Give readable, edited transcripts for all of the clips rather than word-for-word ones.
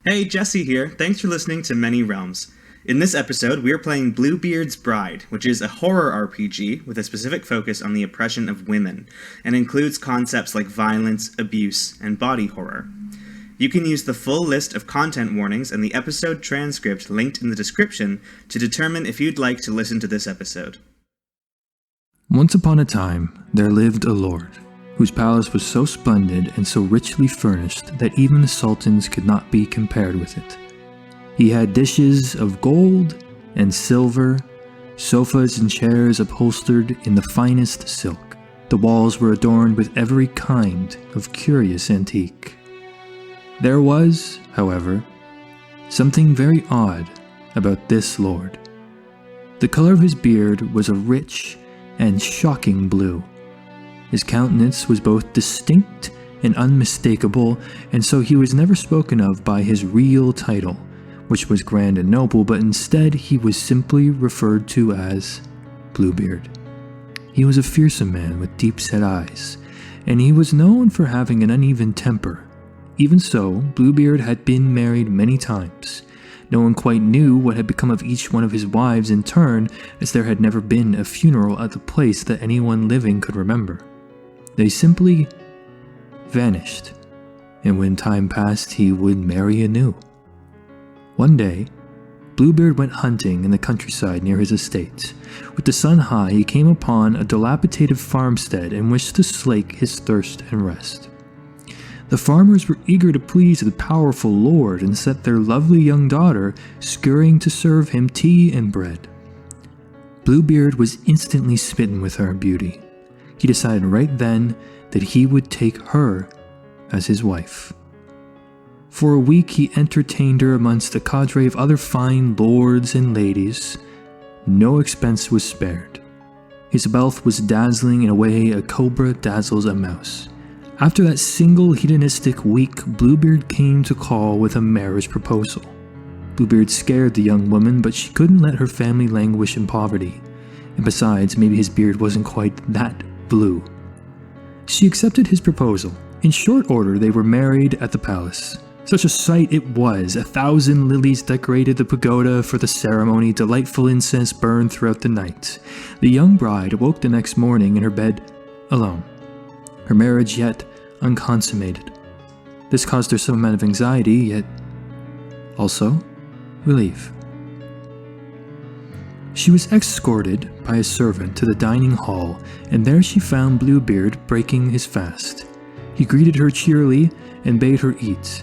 Hey, Jesse here. Thanks for listening to Many Realms. In this episode, we are playing Bluebeard's Bride, which is a horror RPG with a specific focus on the oppression of women, and includes concepts like violence, abuse, and body horror. You can use the full list of content warnings and the episode transcript linked in the description to determine if you'd like to listen to this episode. Once upon a time, there lived a lord, whose palace was so splendid and so richly furnished that even the sultans could not be compared with it. He had dishes of gold and silver, sofas and chairs upholstered in the finest silk. The walls were adorned with every kind of curious antique. There was, however, something very odd about this lord. The color of his beard was a rich and shocking blue. His countenance was both distinct and unmistakable, and so he was never spoken of by his real title, which was grand and noble, but instead he was simply referred to as Bluebeard. He was a fearsome man with deep-set eyes, and he was known for having an uneven temper. Even so, Bluebeard had been married many times. No one quite knew what had become of each one of his wives in turn, as there had never been a funeral at the place that anyone living could remember. They simply vanished, and when time passed, he would marry anew. One day, Bluebeard went hunting in the countryside near his estate. With the sun high, he came upon a dilapidated farmstead and wished to slake his thirst and rest. The farmers were eager to please the powerful lord and set their lovely young daughter scurrying to serve him tea and bread. Bluebeard was instantly smitten with her beauty. He decided right then that he would take her as his wife. For a week he entertained her amongst a cadre of other fine lords and ladies. No expense was spared. His wealth was dazzling in a way a cobra dazzles a mouse. After that single hedonistic week, Bluebeard came to call with a marriage proposal. Bluebeard scared the young woman, but she couldn't let her family languish in poverty. And besides, maybe his beard wasn't quite that blue. She accepted his proposal. In short order, they were married at the palace. Such a sight it was. 1,000 lilies decorated the pagoda for the ceremony. Delightful incense burned throughout the night. The young bride awoke the next morning in her bed alone, her marriage yet unconsummated. This caused her some amount of anxiety, yet also relief. She was escorted by a servant to the dining hall, and there she found Bluebeard breaking his fast. He greeted her cheerily and bade her eat.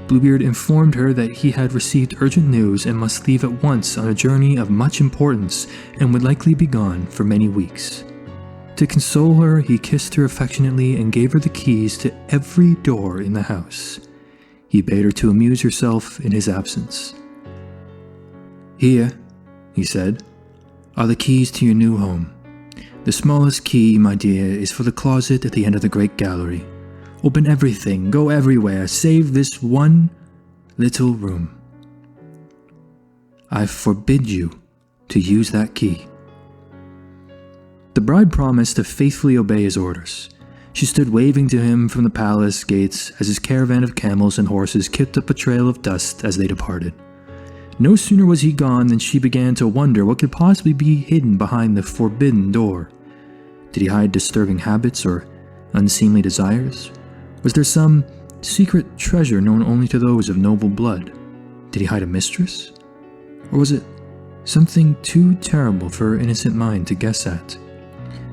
Bluebeard informed her that he had received urgent news and must leave at once on a journey of much importance and would likely be gone for many weeks. To console her, he kissed her affectionately and gave her the keys to every door in the house. He bade her to amuse herself in his absence. "Here," he said, "are the keys to your new home. The smallest key, my dear, is for the closet at the end of the great gallery. Open everything, go everywhere, save this one little room. I forbid you to use that key." The bride promised to faithfully obey his orders. She stood waving to him from the palace gates as his caravan of camels and horses kicked up a trail of dust as they departed. No sooner was he gone than she began to wonder what could possibly be hidden behind the forbidden door. Did he hide disturbing habits or unseemly desires? Was there some secret treasure known only to those of noble blood? Did he hide a mistress? Or was it something too terrible for her innocent mind to guess at?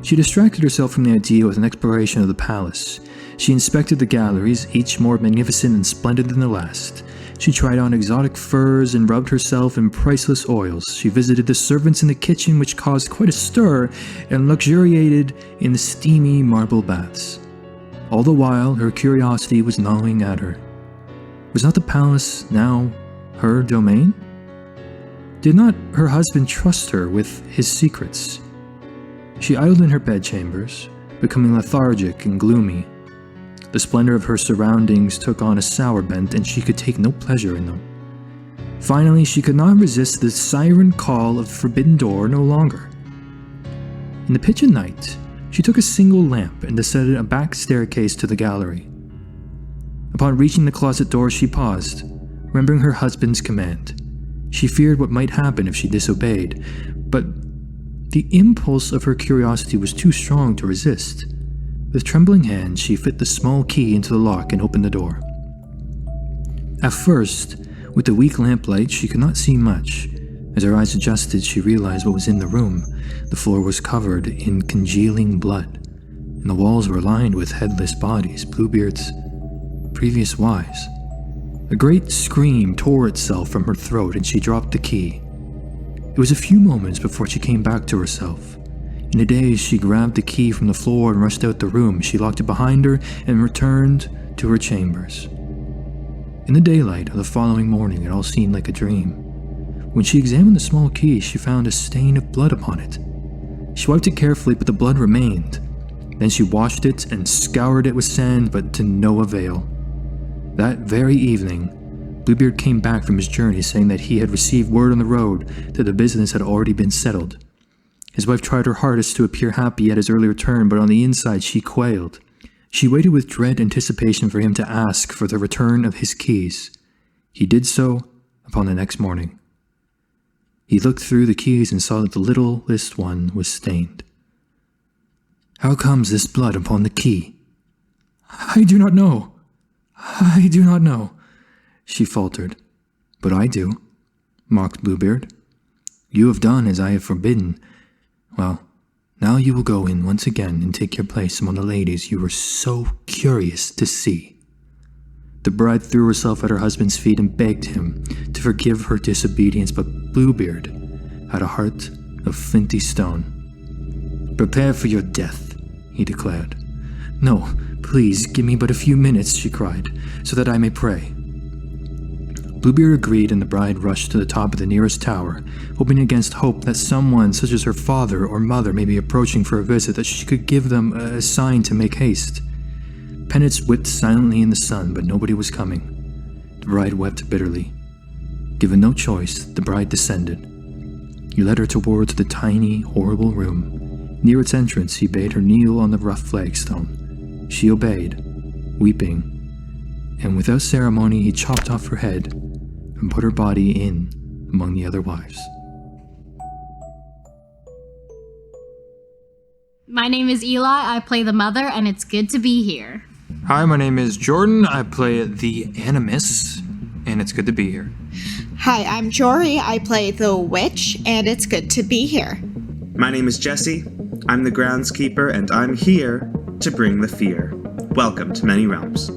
She distracted herself from the idea with an exploration of the palace. She inspected the galleries, each more magnificent and splendid than the last. She tried on exotic furs and rubbed herself in priceless oils. She visited the servants in the kitchen, which caused quite a stir, and luxuriated in the steamy marble baths. All the while, her curiosity was gnawing at her. Was not the palace now her domain? Did not her husband trust her with his secrets? She idled in her bedchambers, becoming lethargic and gloomy. The splendor of her surroundings took on a sour bent, and she could take no pleasure in them. Finally, she could not resist the siren call of the forbidden door no longer. In the pitch of night, she took a single lamp and descended a back staircase to the gallery. Upon reaching the closet door, she paused. remembering her husband's command. She feared what might happen if she disobeyed, but the impulse of her curiosity was too strong to resist. With trembling hands, she fit the small key into the lock and opened the door. At first, with the weak lamplight, she could not see much. As her eyes adjusted, she realized what was in the room. The floor was covered in congealing blood, and the walls were lined with headless bodies, Bluebeard's previous wives. A great scream tore itself from her throat, and she dropped the key. It was a few moments before she came back to herself. In a daze, she grabbed the key from the floor and rushed out the room. She locked it behind her and returned to her chambers. In the daylight of the following morning, it all seemed like a dream. When she examined the small key, she found a stain of blood upon it. She wiped it carefully, but the blood remained. Then she washed it and scoured it with sand, but to no avail. That very evening, Bluebeard came back from his journey saying that he had received word on the road that the business had already been settled. His wife tried her hardest to appear happy at his early return, but on the inside she quailed. She waited with dread anticipation for him to ask for the return of his keys. He did so upon the next morning. He looked through the keys and saw that the littlest one was stained. "How comes this blood upon the key?" "I do not know. I do not know," she faltered. "But I do," mocked Bluebeard. "You have done as I have forbidden. Well, now you will go in once again and take your place among the ladies you were so curious to see." The bride threw herself at her husband's feet and begged him to forgive her disobedience, but Bluebeard had a heart of flinty stone. "Prepare for your death," he declared. "No, please, give me but a few minutes," she cried, "so that I may pray." Bluebeard agreed, and the bride rushed to the top of the nearest tower, hoping against hope that someone, such as her father or mother, may be approaching for a visit, that she could give them a sign to make haste. Pennants whipped silently in the sun, but nobody was coming. The bride wept bitterly. Given no choice, the bride descended. He led her towards the tiny, horrible room. Near its entrance, he bade her kneel on the rough flagstone. She obeyed, weeping, and without ceremony he chopped off her head and put her body in among the other wives. My name is Eli, I play the mother, and it's good to be here. Hi, my name is Jordan. I play the Animus, and it's good to be here. Hi, I'm Jory. I play the witch, and it's good to be here. My name is Jesse. I'm the groundskeeper, and I'm here to bring the fear. Welcome to Many Realms.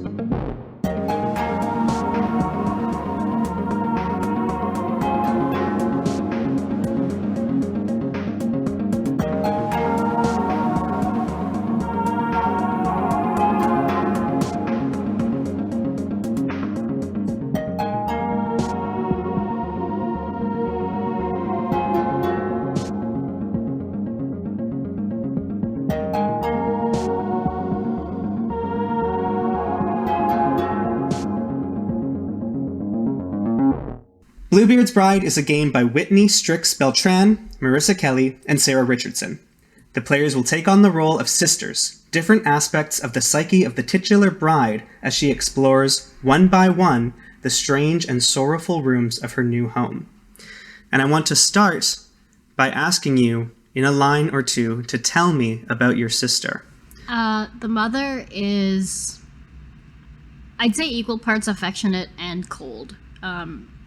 Bluebeard's Bride is a game by Whitney Strix Beltran, Marissa Kelly, and Sarah Richardson. The players will take on the role of sisters, different aspects of the psyche of the titular bride as she explores, one by one, the strange and sorrowful rooms of her new home. And I want to start by asking you, in a line or two, to tell me about your sister. The mother is, I'd say, equal parts affectionate and cold.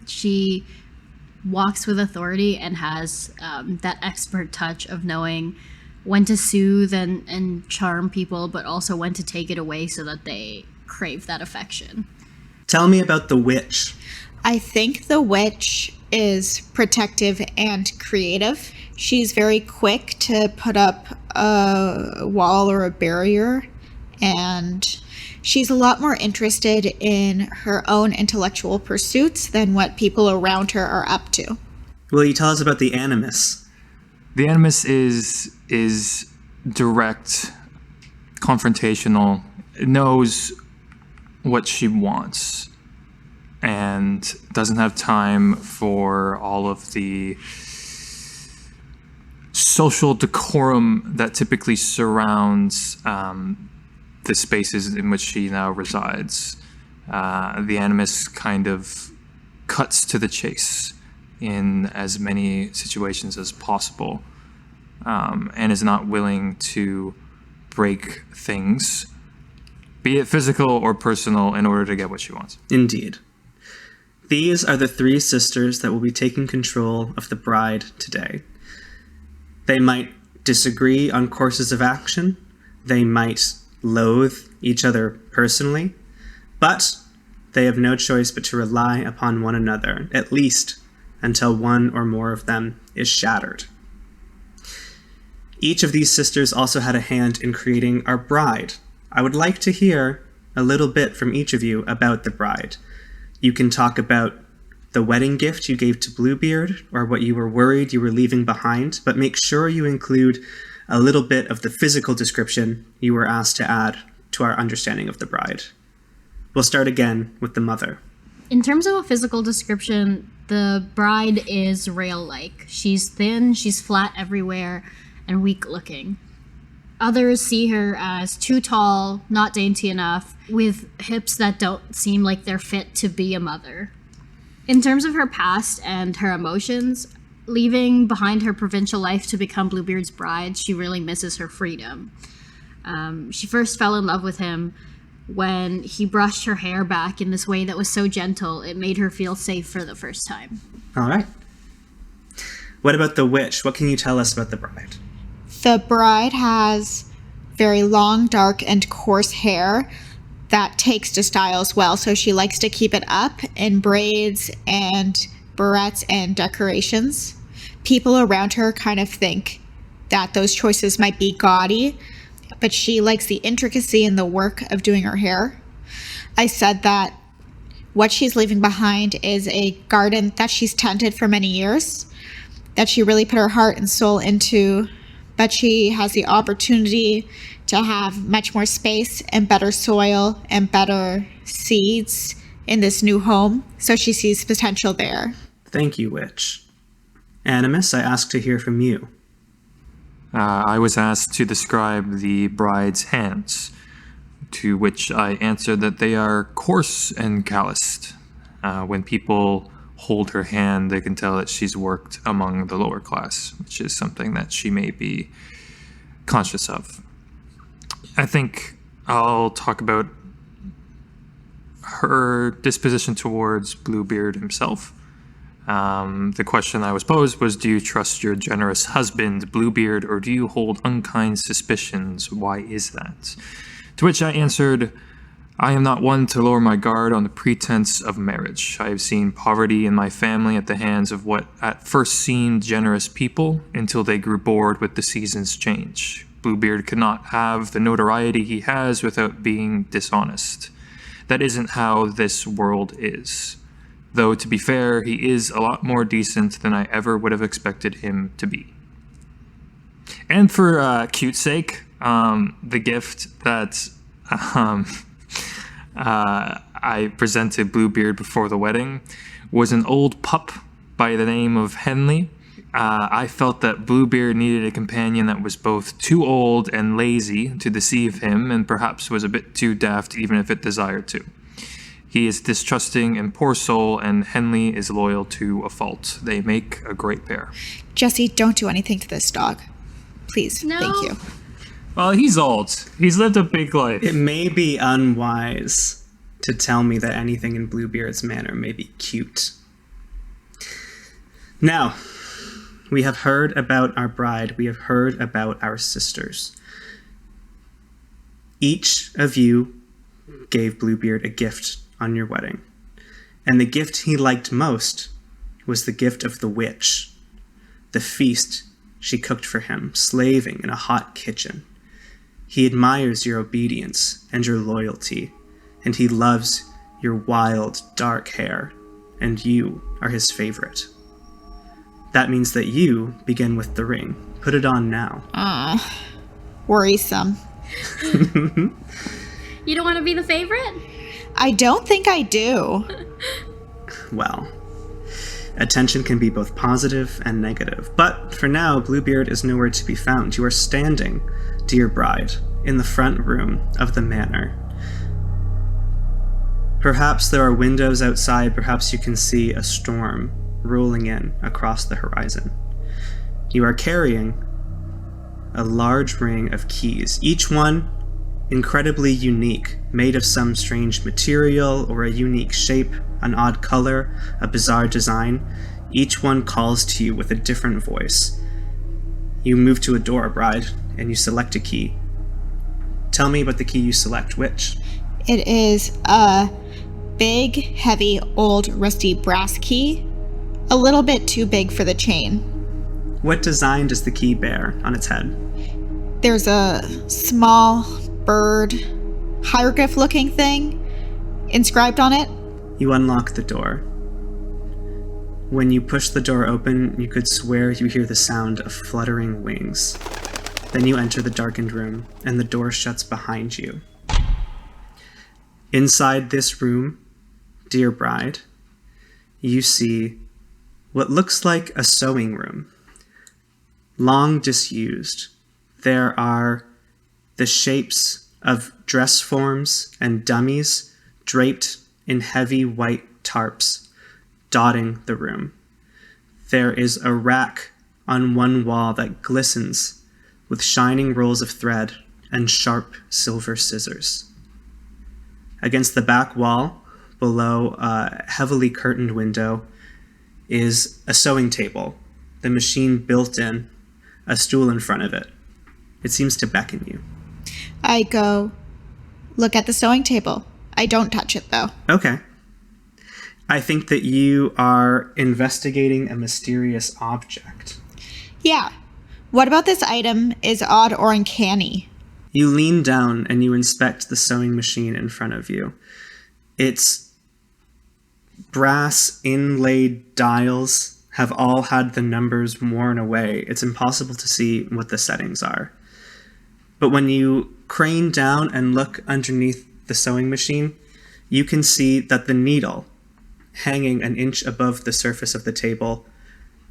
She walks with authority and has that expert touch of knowing when to soothe and charm people, but also when to take it away so that they crave that affection. Tell me about the witch. I think the witch is protective and creative. She's very quick to put up a wall or a barrier, and she's a lot more interested in her own intellectual pursuits than what people around her are up to. Will you tell us about the Animus? The Animus is direct, confrontational. It knows what she wants and doesn't have time for all of the social decorum that typically surrounds the spaces in which she now resides. The Animus kind of cuts to the chase in as many situations as possible, and is not willing to break things, be it physical or personal, in order to get what she wants. Indeed. These are the three sisters that will be taking control of the bride today. They might disagree on courses of action. They might loathe each other personally, but they have no choice but to rely upon one another, at least until one or more of them is shattered. Each of these sisters also had a hand in creating our bride. I would like to hear a little bit from each of you about the bride. You can talk about the wedding gift you gave to Bluebeard, or what you were worried you were leaving behind, but make sure you include a little bit of the physical description you were asked to add to our understanding of the bride. We'll start again with the mother. In terms of a physical description, the bride is rail-like. She's thin, she's flat everywhere, and weak-looking. Others see her as too tall, not dainty enough, with hips that don't seem like they're fit to be a mother. In terms of her past and her emotions, leaving behind her provincial life to become Bluebeard's bride, she really misses her freedom. She first fell in love with him when he brushed her hair back in this way that was so gentle, it made her feel safe for the first time. All right. What about the witch? What can you tell us about the bride? The bride has very long, dark, and coarse hair that takes to style as well. So she likes to keep it up in braids and barrettes and decorations. People around her kind of think that those choices might be gaudy, but she likes the intricacy and the work of doing her hair. I said that what she's leaving behind is a garden that she's tended for many years, that she really put her heart and soul into, but she has the opportunity to have much more space and better soil and better seeds in this new home, so she sees potential there. Thank you, witch. Animus, I ask to hear from you. I was asked to describe the bride's hands, to which I answered that they are coarse and calloused. When people hold her hand, they can tell that she's worked among the lower class, which is something that she may be conscious of. I think I'll talk about her disposition towards Bluebeard himself. The question I was posed was, do you trust your generous husband, Bluebeard, or do you hold unkind suspicions? Why is that? To which I answered, I am not one to lower my guard on the pretense of marriage. I have seen poverty in my family at the hands of what at first seemed generous people until they grew bored with the season's change. Bluebeard could not have the notoriety he has without being dishonest. That isn't how this world is. Though, to be fair, he is a lot more decent than I ever would have expected him to be. And for cute sake, the gift that I presented Bluebeard before the wedding was an old pup by the name of Henley. I felt that Bluebeard needed a companion that was both too old and lazy to deceive him, and perhaps was a bit too daft even if it desired to. He is distrusting and poor soul, and Henley is loyal to a fault. They make a great pair. Jesse, don't do anything to this dog. Please. No. Thank you. Well, he's old. He's lived a big life. It may be unwise to tell me that anything in Bluebeard's manner may be cute. Now, we have heard about our bride. We have heard about our sisters. Each of you gave Bluebeard a gift on your wedding. And the gift he liked most was the gift of the witch, the feast she cooked for him, slaving in a hot kitchen. He admires your obedience and your loyalty, and he loves your wild, dark hair, and you are his favorite. That means that you begin with the ring. Put it on now. Worrisome. You don't want to be the favorite? I don't think I do. Well, attention can be both positive and negative, but for now, Bluebeard is nowhere to be found. You are standing, dear bride, in the front room of the manor. Perhaps there are windows outside, perhaps you can see a storm rolling in across the horizon. You are carrying a large ring of keys, each one incredibly unique, made of some strange material or a unique shape, an odd color, a bizarre design. Each one calls to you with a different voice. You move to a door, Bride, and you select a key. Tell me about the key you select. Which? It is a big, heavy, old, rusty brass key. A little bit too big for the chain. What design does the key bear on its head? There's a small bird hieroglyph-looking thing inscribed on it. You unlock the door. When you push the door open, you could swear you hear the sound of fluttering wings. Then you enter the darkened room, and the door shuts behind you. Inside this room, dear Bride, you see what looks like a sewing room. Long disused, there are the shapes of dress forms and dummies draped in heavy white tarps, dotting the room. There is a rack on one wall that glistens with shining rolls of thread and sharp silver scissors. Against the back wall, below a heavily curtained window, is a sewing table, the machine built in, a stool in front of it. It seems to beckon you. I go, look at the sewing table. I don't touch it, though. Okay. I think that you are investigating a mysterious object. Yeah. What about this item is odd or uncanny? You lean down and you inspect the sewing machine in front of you. Its brass inlaid dials have all had the numbers worn away. It's impossible to see what the settings are. But when you crane down and look underneath the sewing machine, you can see that the needle, hanging an inch above the surface of the table,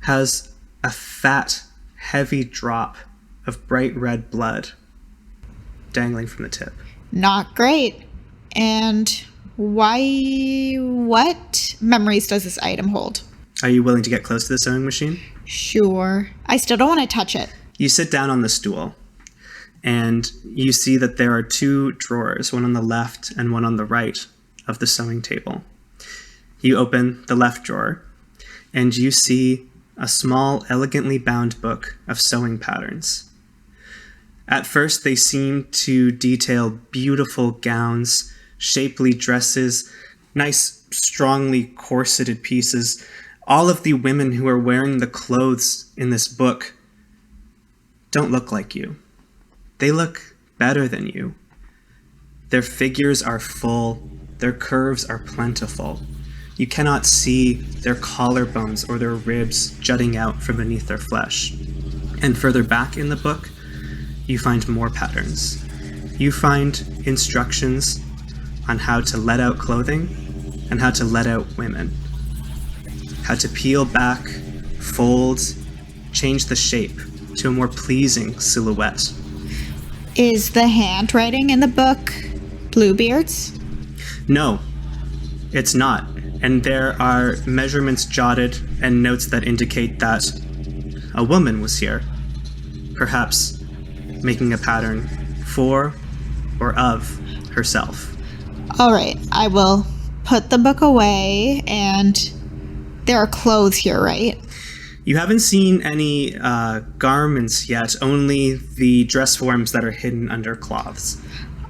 has a fat, heavy drop of bright red blood dangling from the tip. Not great. And what memories does this item hold? Are you willing to get close to the sewing machine? Sure. I still don't want to touch it. You sit down on the stool, and you see that there are two drawers, one on the left and one on the right of the sewing table. You open the left drawer, and you see a small, elegantly bound book of sewing patterns. At first, they seem to detail beautiful gowns, shapely dresses, nice, strongly corseted pieces. All of the women who are wearing the clothes in this book don't look like you. They look better than you. Their figures are full, their curves are plentiful. You cannot see their collarbones or their ribs jutting out from beneath their flesh. And further back in the book, you find more patterns. You find instructions on how to let out clothing and how to let out women. How to peel back, fold, change the shape to a more pleasing silhouette. Is the handwriting in the book Bluebeard's? No, it's not. And there are measurements jotted and notes that indicate that a woman was here, perhaps making a pattern for or of herself. All right, I will put the book away, and there are clothes here, right? You haven't seen any garments yet, only the dress forms that are hidden under cloths.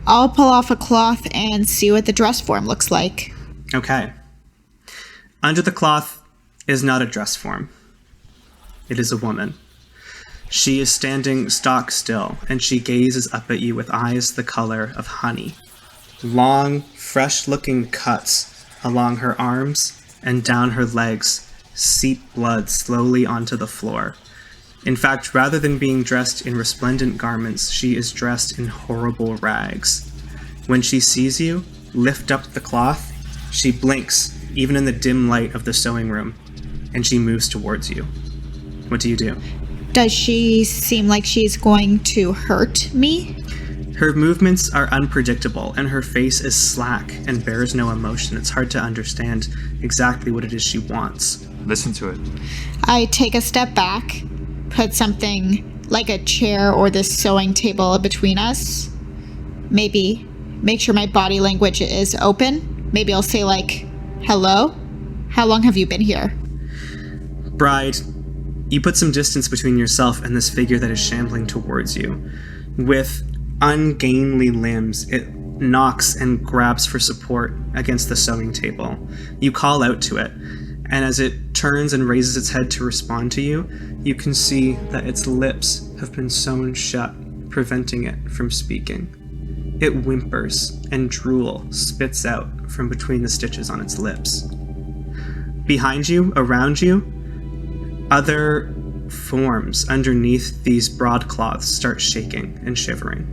I'll pull off a cloth and see what the dress form looks like. Okay. Under the cloth is not a dress form. It is a woman. She is standing stock still, and she gazes up at you with eyes the color of honey. Long, fresh-looking cuts along her arms and down her legs seep blood slowly onto the floor. In fact, rather than being dressed in resplendent garments, she is dressed in horrible rags. When she sees you lift up the cloth, she blinks, even in the dim light of the sewing room, and she moves towards you. What do you do? Does she seem like she's going to hurt me? Her movements are unpredictable, and her face is slack and bears no emotion. It's hard to understand exactly what it is she wants. Listen to it. I take a step back, put something like a chair or this sewing table between us. Maybe make sure my body language is open. Maybe I'll say like, hello? How long have you been here? Bride, you put some distance between yourself and this figure that is shambling towards you. With ungainly limbs, it knocks and grabs for support against the sewing table. You call out to it, and as it turns and raises its head to respond to you, you can see that its lips have been sewn shut, preventing it from speaking. It whimpers, and drool spits out from between the stitches on its lips. Behind you, around you, other forms underneath these broadcloths start shaking and shivering.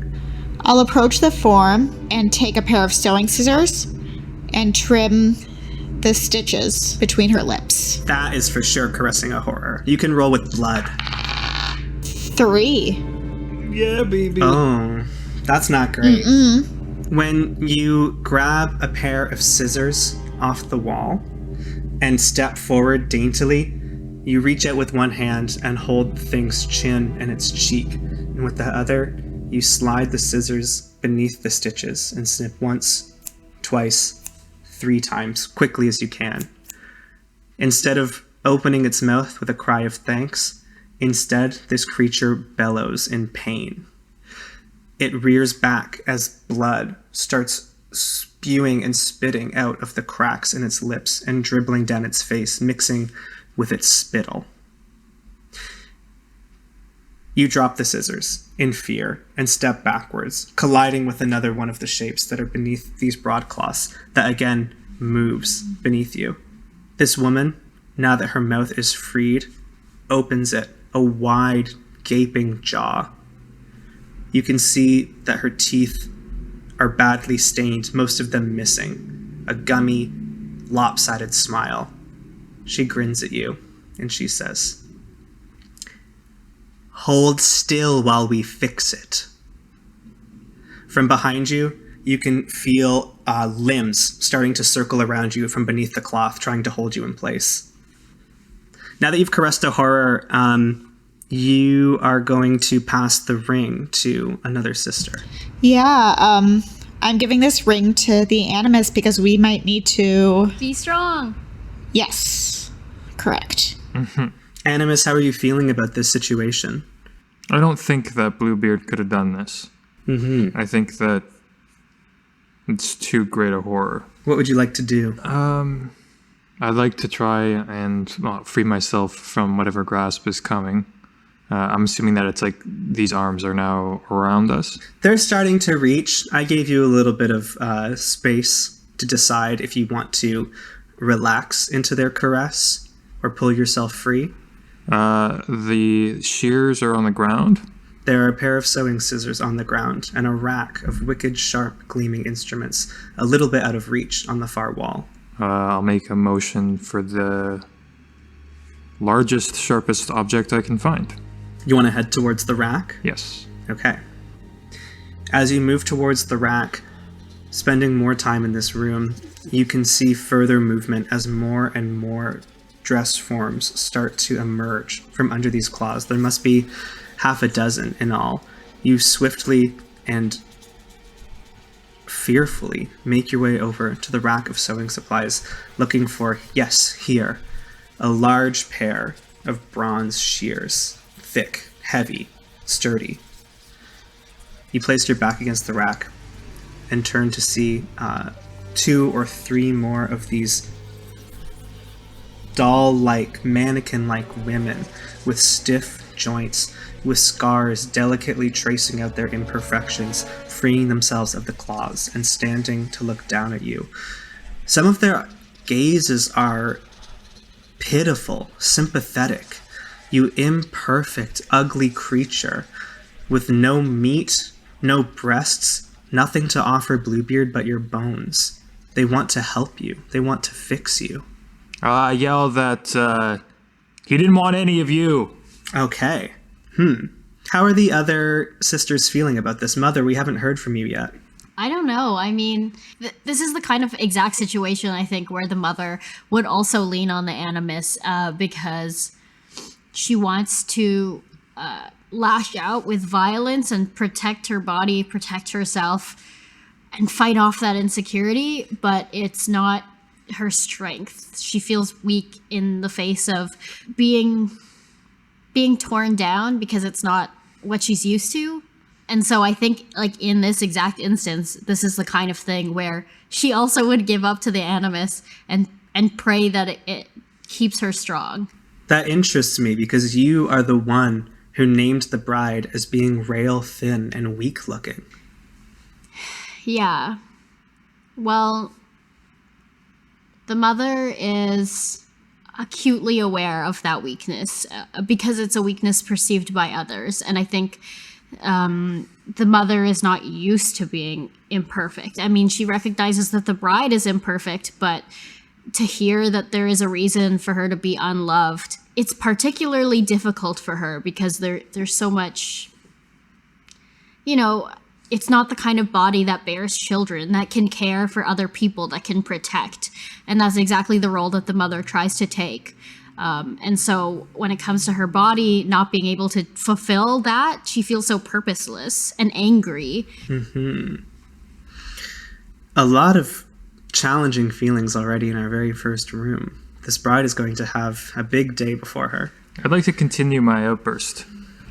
I'll approach the form and take a pair of sewing scissors and trim the stitches between her lips. That is for sure caressing a horror. You can roll with blood. 3. Yeah, baby. Oh, that's not great. Mm-mm. When you grab a pair of scissors off the wall and step forward daintily, you reach out with one hand and hold the thing's chin and its cheek, and with the other, you slide the scissors beneath the stitches and snip once, twice, 3 times, quickly as you can. Instead of opening its mouth with a cry of thanks, instead this creature bellows in pain. It rears back as blood starts spewing and spitting out of the cracks in its lips and dribbling down its face, mixing with its spittle. You drop the scissors in fear and step backwards, colliding with another one of the shapes that are beneath these broadcloths that again moves beneath you. This woman, now that her mouth is freed, opens it, a wide, gaping jaw. You can see that her teeth are badly stained, most of them missing, a gummy, lopsided smile. She grins at you, and she says, "Hold still while we fix it." From behind you, you can feel limbs starting to circle around you from beneath the cloth, trying to hold you in place. Now that you've caressed a horror, you are going to pass the ring to another sister. Yeah, I'm giving this ring to the Animus because we might need to... Be strong. Yes, correct. Mm-hmm. Animus, how are you feeling about this situation? I don't think that Bluebeard could have done this. Mm-hmm. I think that it's too great a horror. What would you like to do? I'd like to try and free myself from whatever grasp is coming. I'm assuming that it's like these arms are now around us. They're starting to reach. I gave you a little bit of space to decide if you want to relax into their caress or pull yourself free. The shears are on the ground. There are a pair of sewing scissors on the ground and a rack of wicked sharp gleaming instruments a little bit out of reach on the far wall. I'll make a motion for the largest, sharpest object I can find. You want to head towards the rack? Yes. Okay. As you move towards the rack, spending more time in this room, you can see further movement as more and more dress forms start to emerge from under these claws. There must be half a dozen in all. You swiftly and fearfully make your way over to the rack of sewing supplies, looking for, yes, here, a large pair of bronze shears. Thick, heavy, sturdy. You placed your back against the rack and turned to see 2 or 3 more of these doll-like, mannequin-like women with stiff joints, with scars delicately tracing out their imperfections, freeing themselves of the claws and standing to look down at you. Some of their gazes are pitiful, sympathetic. You imperfect, ugly creature with no meat, no breasts, nothing to offer Bluebeard but your bones. They want to help you. They want to fix you. I yelled that he didn't want any of you. Okay. How are the other sisters feeling about this? Mother, we haven't heard from you yet. I don't know. I mean, this is the kind of exact situation, I think, where the mother would also lean on the animus because she wants to lash out with violence and protect her body, protect herself, and fight off that insecurity, but it's not her strength. She feels weak in the face of being torn down because it's not what she's used to. And so I think, like, in this exact instance, this is the kind of thing where she also would give up to the animus and pray that it keeps her strong. That interests me because you are the one who named the bride as being rail thin and weak looking. Yeah. Well, the mother is acutely aware of that weakness because it's a weakness perceived by others. And I think the mother is not used to being imperfect. I mean, she recognizes that the bride is imperfect, but to hear that there is a reason for her to be unloved, it's particularly difficult for her because there's so much, it's not the kind of body that bears children, that can care for other people, that can protect. And that's exactly the role that the mother tries to take. And so when it comes to her body not being able to fulfill that, she feels so purposeless and angry. Mm-hmm. A lot of challenging feelings already in our very first room. This bride is going to have a big day before her. I'd like to continue my outburst.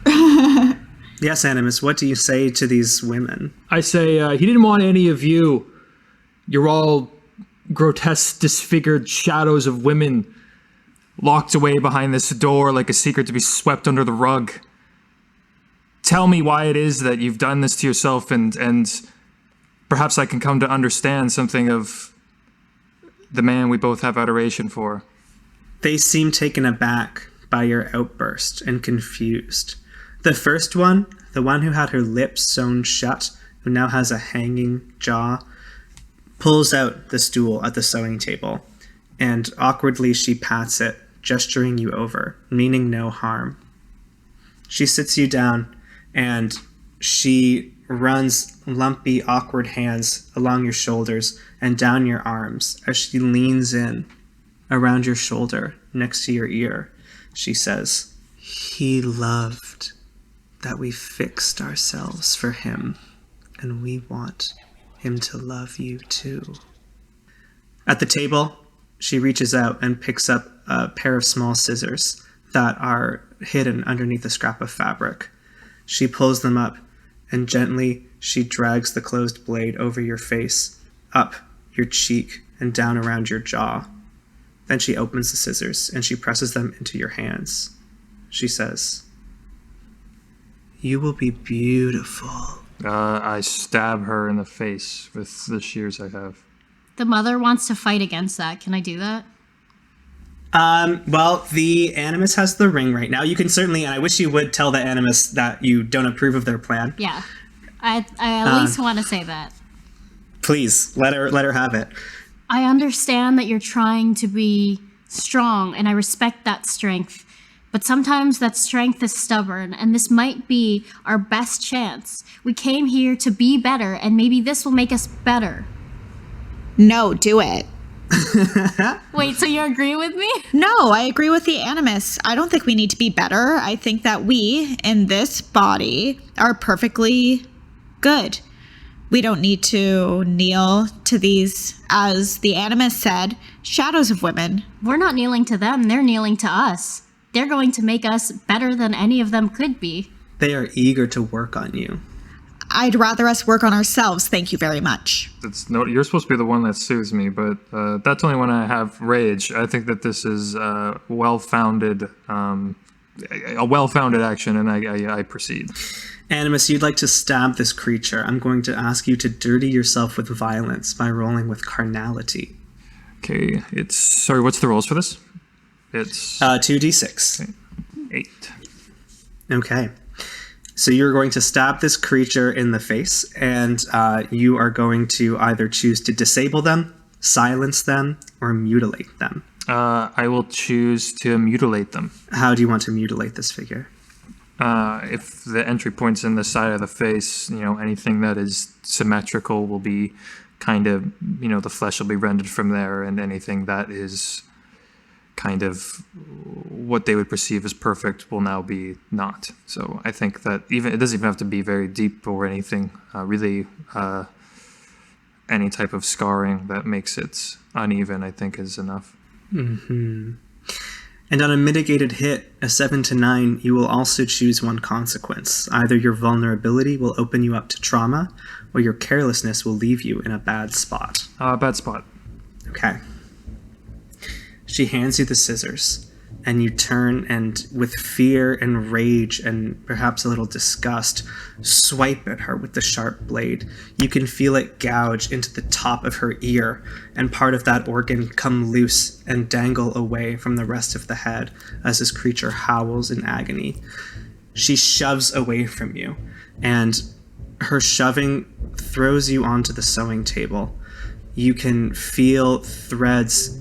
Yes, Animus, what do you say to these women? I say, he didn't want any of you. You're all grotesque, disfigured shadows of women locked away behind this door like a secret to be swept under the rug. Tell me why it is that you've done this to yourself, and perhaps I can come to understand something of the man we both have adoration for. They seem taken aback by your outburst and confused. The first one, the one who had her lips sewn shut, who now has a hanging jaw, pulls out the stool at the sewing table, and awkwardly she pats it, gesturing you over, meaning no harm. She sits you down, and she runs lumpy, awkward hands along your shoulders and down your arms as she leans in around your shoulder next to your ear. She says, "He loved that we fixed ourselves for him, and we want him to love you too." At the table, she reaches out and picks up a pair of small scissors that are hidden underneath a scrap of fabric. She pulls them up, and gently she drags the closed blade over your face, up your cheek, and down around your jaw. Then she opens the scissors, and she presses them into your hands. She says, "You will be beautiful." I stab her in the face with the shears I have. The mother wants to fight against that. Can I do that? Well, the Animus has the ring right now. You can certainly, and I wish you would tell the Animus that you don't approve of their plan. Yeah. I at least want to say that. Please, let her have it. I understand that you're trying to be strong, and I respect that strength. But sometimes that strength is stubborn, and this might be our best chance. We came here to be better, and maybe this will make us better. No, do it. Wait, so you agree with me? No, I agree with the Animus. I don't think we need to be better. I think that we, in this body, are perfectly good. We don't need to kneel to these, as the Animus said, shadows of women. We're not kneeling to them, they're kneeling to us. They're going to make us better than any of them could be. They are eager to work on you. I'd rather us work on ourselves, thank you very much. You're supposed to be the one that soothes me, but that's only when I have rage. I think that this is well-founded, a well-founded action, and I proceed. Animus, you'd like to stab this creature. I'm going to ask you to dirty yourself with violence by rolling with carnality. Okay, sorry, what's the rolls for this? It's 2d6. Okay. 8. Okay. So you're going to stab this creature in the face, and you are going to either choose to disable them, silence them, or mutilate them. I will choose to mutilate them. How do you want to mutilate this figure? if the entry point's in the side of the face, anything that is symmetrical will be kind of, the flesh will be rendered from there, and anything that is kind of what they would perceive as perfect will now be not. So I think that it doesn't even have to be very deep or anything, really any type of scarring that makes it uneven, I think, is enough. Mm-hmm. And on a mitigated hit, a 7 to 9, you will also choose one consequence. Either your vulnerability will open you up to trauma, or your carelessness will leave you in a bad spot. Bad spot. Okay. She hands you the scissors, and you turn and, with fear and rage and perhaps a little disgust, swipe at her with the sharp blade. You can feel it gouge into the top of her ear, and part of that organ come loose and dangle away from the rest of the head as this creature howls in agony. She shoves away from you, and her shoving throws you onto the sewing table. You can feel threads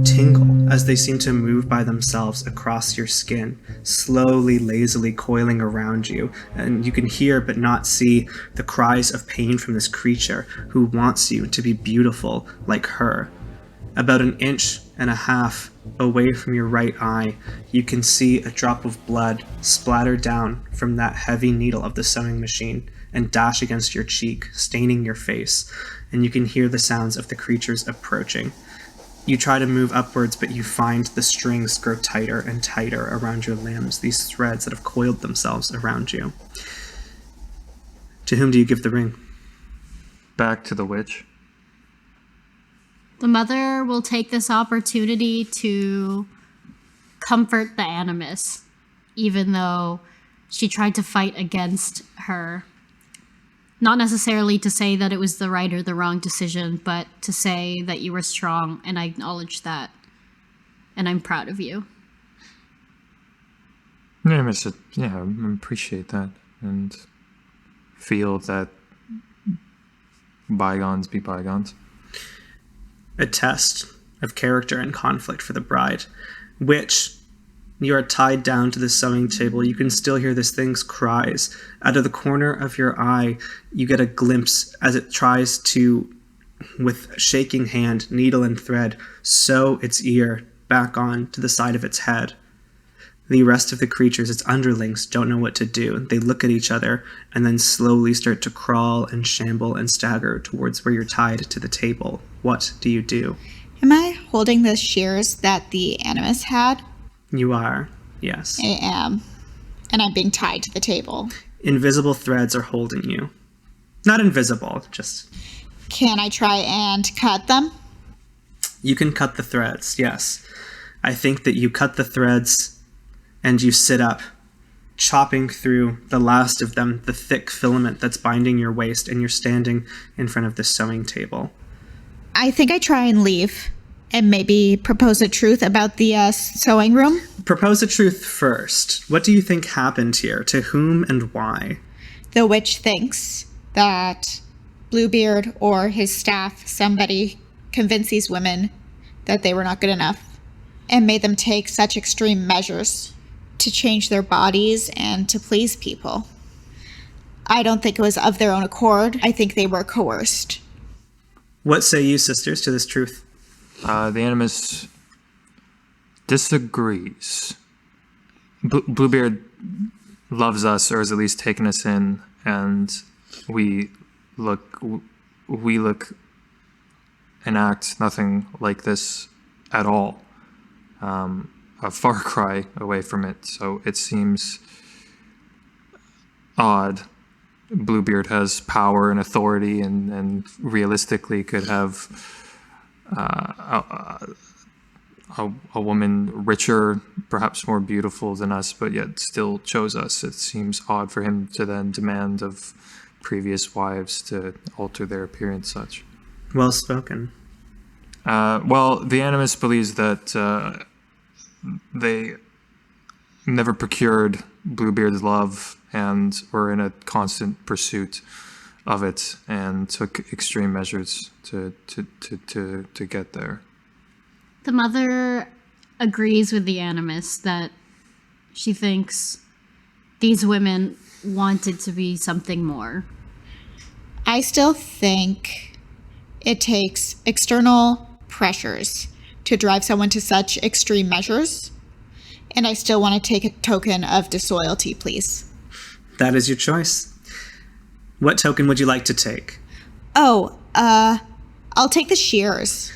tingle as they seem to move by themselves across your skin, slowly, lazily coiling around you, and you can hear but not see the cries of pain from this creature who wants you to be beautiful like her. About 1.5 inches away from your right eye, you can see a drop of blood splatter down from that heavy needle of the sewing machine and dash against your cheek, staining your face, and you can hear the sounds of the creatures approaching. You try to move upwards, but you find the strings grow tighter and tighter around your limbs, these threads that have coiled themselves around you. To whom do you give the ring? Back to the witch. The mother will take this opportunity to comfort the animus, even though she tried to fight against her. Not necessarily to say that it was the right or the wrong decision, but to say that you were strong, and I acknowledge that. And I'm proud of you. I appreciate that, and feel that bygones be bygones. A test of character and conflict for the bride, which you are tied down to the sewing table. You can still hear this thing's cries. Out of the corner of your eye, you get a glimpse as it tries to, with shaking hand, needle and thread, sew its ear back on to the side of its head. The rest of the creatures, its underlings, don't know what to do. They look at each other and then slowly start to crawl and shamble and stagger towards where you're tied to the table. What do you do? Am I holding the shears that the animus had? You are, yes. I am. And I'm being tied to the table. Invisible threads are holding you. Not invisible, just... Can I try and cut them? You can cut the threads, yes. I think that you cut the threads and you sit up, chopping through the last of them, the thick filament that's binding your waist, and you're standing in front of the sewing table. I think I try and leave. And maybe propose a truth about the sewing room? Propose a truth first. What do you think happened here? To whom and why? The witch thinks that Bluebeard or his staff, somebody, convinced these women that they were not good enough and made them take such extreme measures to change their bodies and to please people. I don't think it was of their own accord. I think they were coerced. What say you, sisters, to this truth? The animus disagrees. Bluebeard loves us, or has at least taken us in, and we look and act nothing like this at all. A far cry away from it, so it seems odd. Bluebeard has power and authority, and realistically could have a woman richer, perhaps more beautiful than us, but yet still chose us. It seems odd for him to then demand of previous wives to alter their appearance such. Well spoken. Well, the animus believes that they never procured Bluebeard's love and were in a constant pursuit of it and took extreme measures to get there. The mother agrees with the animus that she thinks these women wanted to be something more. I still think it takes external pressures to drive someone to such extreme measures. And I still want to take a token of disloyalty, please. That is your choice. What token would you like to take? Oh, I'll take the shears.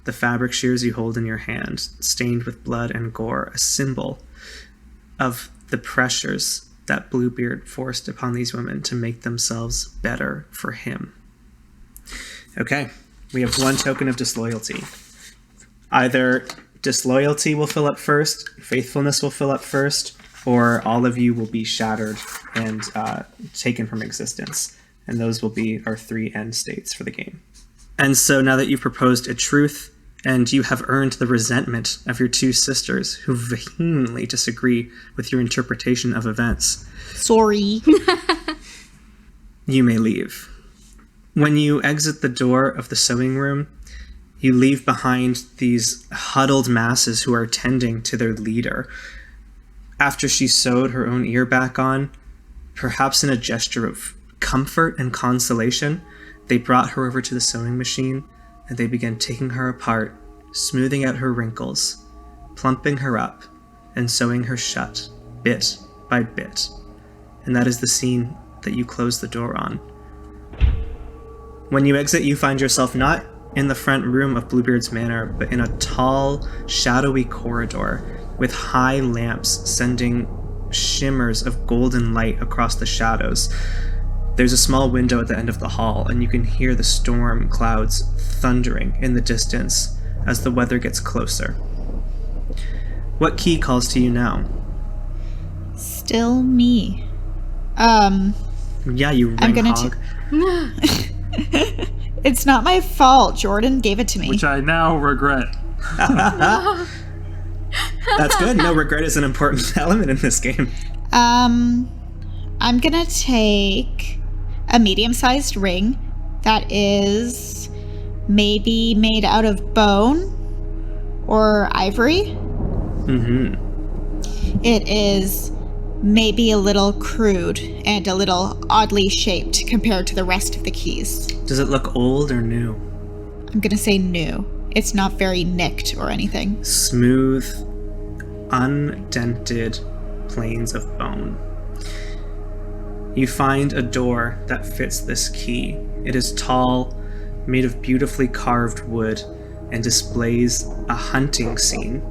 The fabric shears you hold in your hand, stained with blood and gore, a symbol of the pressures that Bluebeard forced upon these women to make themselves better for him. Okay, we have one token of disloyalty. Either disloyalty will fill up first, faithfulness will fill up first, or all of you will be shattered and taken from existence. And those will be our 3 end states for the game. And so now that you've proposed a truth, and you have earned the resentment of your 2 sisters who vehemently disagree with your interpretation of events, Sorry. you may leave. When you exit the door of the sewing room, you leave behind these huddled masses who are tending to their leader. After she sewed her own ear back on, perhaps in a gesture of comfort and consolation, they brought her over to the sewing machine and they began taking her apart, smoothing out her wrinkles, plumping her up, and sewing her shut, bit by bit. And that is the scene that you close the door on. When you exit, you find yourself not in the front room of Bluebeard's Manor, but in a tall, shadowy corridor with high lamps sending shimmers of golden light across the shadows. There's a small window at the end of the hall, and you can hear the storm clouds thundering in the distance as the weather gets closer. What key calls to you now? Still me. Yeah, you ring hog. It's not my fault. Jordan gave it to me. Which I now regret. That's good. No, regret is an important element in this game. I'm gonna take a medium-sized ring that is maybe made out of bone or ivory. Mm-hmm. It is maybe a little crude and a little oddly shaped compared to the rest of the keys. Does it look old or new? I'm gonna say new. It's not very nicked or anything. Smooth, undented planes of bone. You find a door that fits this key. It is tall, made of beautifully carved wood, and displays a hunting scene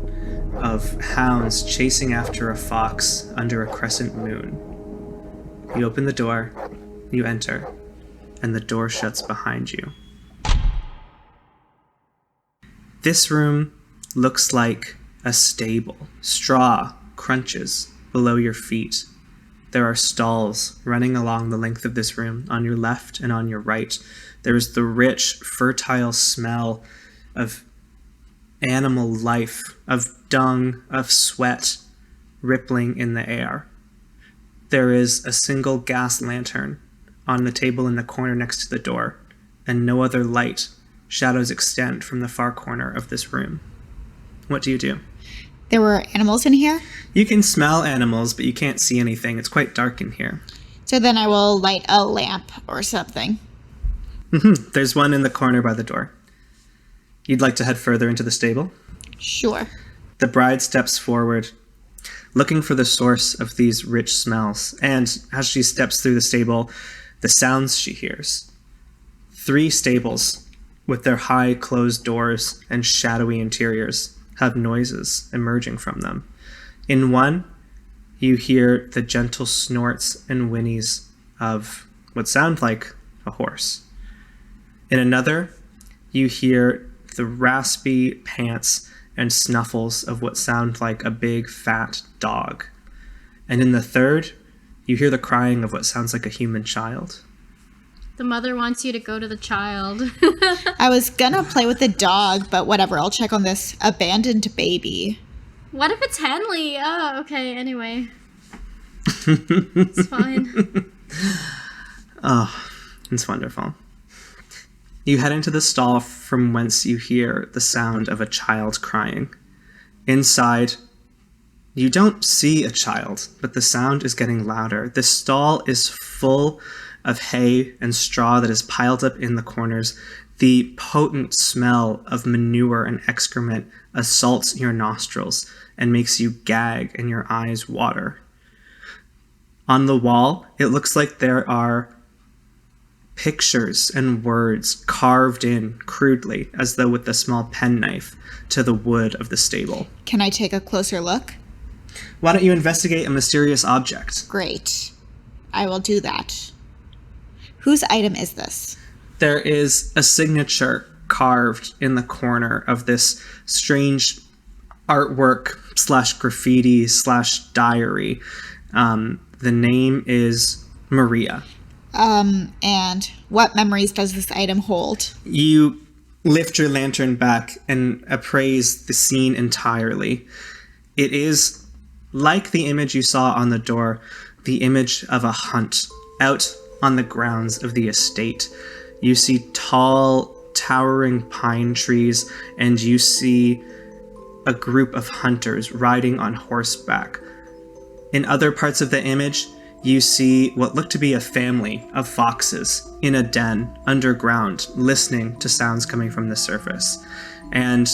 of hounds chasing after a fox under a crescent moon. You open the door, you enter, and the door shuts behind you. This room looks like a stable. Straw crunches below your feet. There are stalls running along the length of this room, on your left and on your right. There is the rich, fertile smell of animal life, of dung, of sweat, rippling in the air. There is a single gas lantern on the table in the corner next to the door, and no other light. Shadows extend from the far corner of this room. What do you do? There were animals in here? You can smell animals, but you can't see anything. It's quite dark in here. So then I will light a lamp or something. There's one in the corner by the door. You'd like to head further into the stable? Sure. The bride steps forward, looking for the source of these rich smells, and as she steps through the stable, the sounds she hears. 3 stables, with their high closed doors and shadowy interiors, have noises emerging from them. In one, you hear the gentle snorts and whinnies of what sound like a horse. In another, you hear the raspy pants and snuffles of what sound like a big fat dog. And in the third, you hear the crying of what sounds like a human child. The mother wants you to go to the child. I was gonna play with the dog, but whatever. I'll check on this abandoned baby. What if it's Henley? Oh, okay, anyway. It's fine. Oh, it's wonderful. You head into the stall from whence you hear the sound of a child crying. Inside, You don't see a child, but the sound is getting louder. The stall is full of hay and straw that is piled up in the corners. The potent smell of manure and excrement assaults your nostrils and makes you gag and your eyes water. On the wall, it looks like there are pictures and words carved in crudely, as though with a small penknife, to the wood of the stable. Can I take a closer look? Why don't you investigate a mysterious object? Great. I will do that. Whose item is this? There is a signature carved in the corner of this strange artwork / graffiti / diary. The name is Maria. And what memories does this item hold? You lift your lantern back and appraise the scene entirely. It is like the image you saw on the door, the image of a hunt out on the grounds of the estate. You see tall, towering pine trees, and you see a group of hunters riding on horseback. In other parts of the image, you see what look to be a family of foxes in a den underground, listening to sounds coming from the surface. And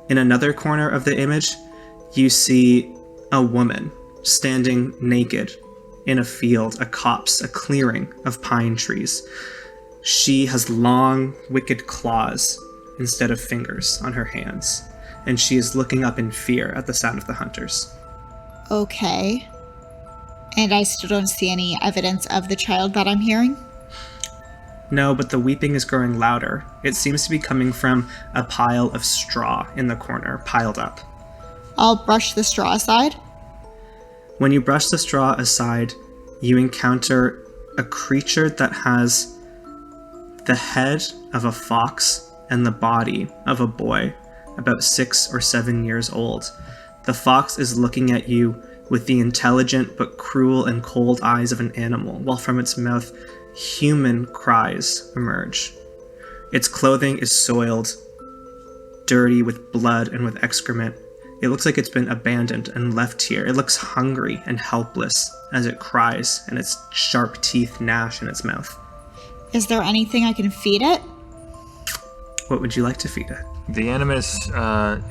in another corner of the image, you see a woman standing naked in a field, a copse, a clearing of pine trees. She has long, wicked claws instead of fingers on her hands, and she is looking up in fear at the sound of the hunters. Okay. And I still don't see any evidence of the child that I'm hearing? No, but the weeping is growing louder. It seems to be coming from a pile of straw in the corner, piled up. I'll brush the straw aside. When you brush the straw aside, you encounter a creature that has the head of a fox and the body of a boy, about 6 or 7 years old. The fox is looking at you with the intelligent but cruel and cold eyes of an animal, while from its mouth human cries emerge. Its clothing is soiled, dirty with blood and with excrement. It looks like it's been abandoned and left here. It looks hungry and helpless as it cries, and its sharp teeth gnash in its mouth. Is there anything I can feed it? What would you like to feed it? The animus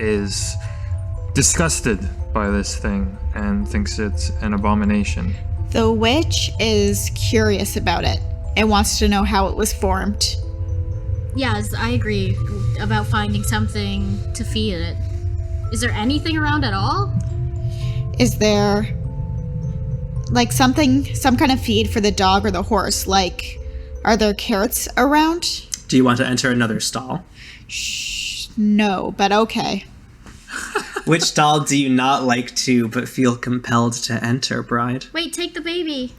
is disgusted by this thing and thinks it's an abomination. The witch is curious about it and wants to know how it was formed. Yes, I agree about finding something to feed it. Is there anything around at all? Is there like some kind of feed for the dog or the horse? Like, are there carrots around? Do you want to enter another stall? No, but okay. Which stall do you not like to but feel compelled to enter, bride? Wait, take the baby.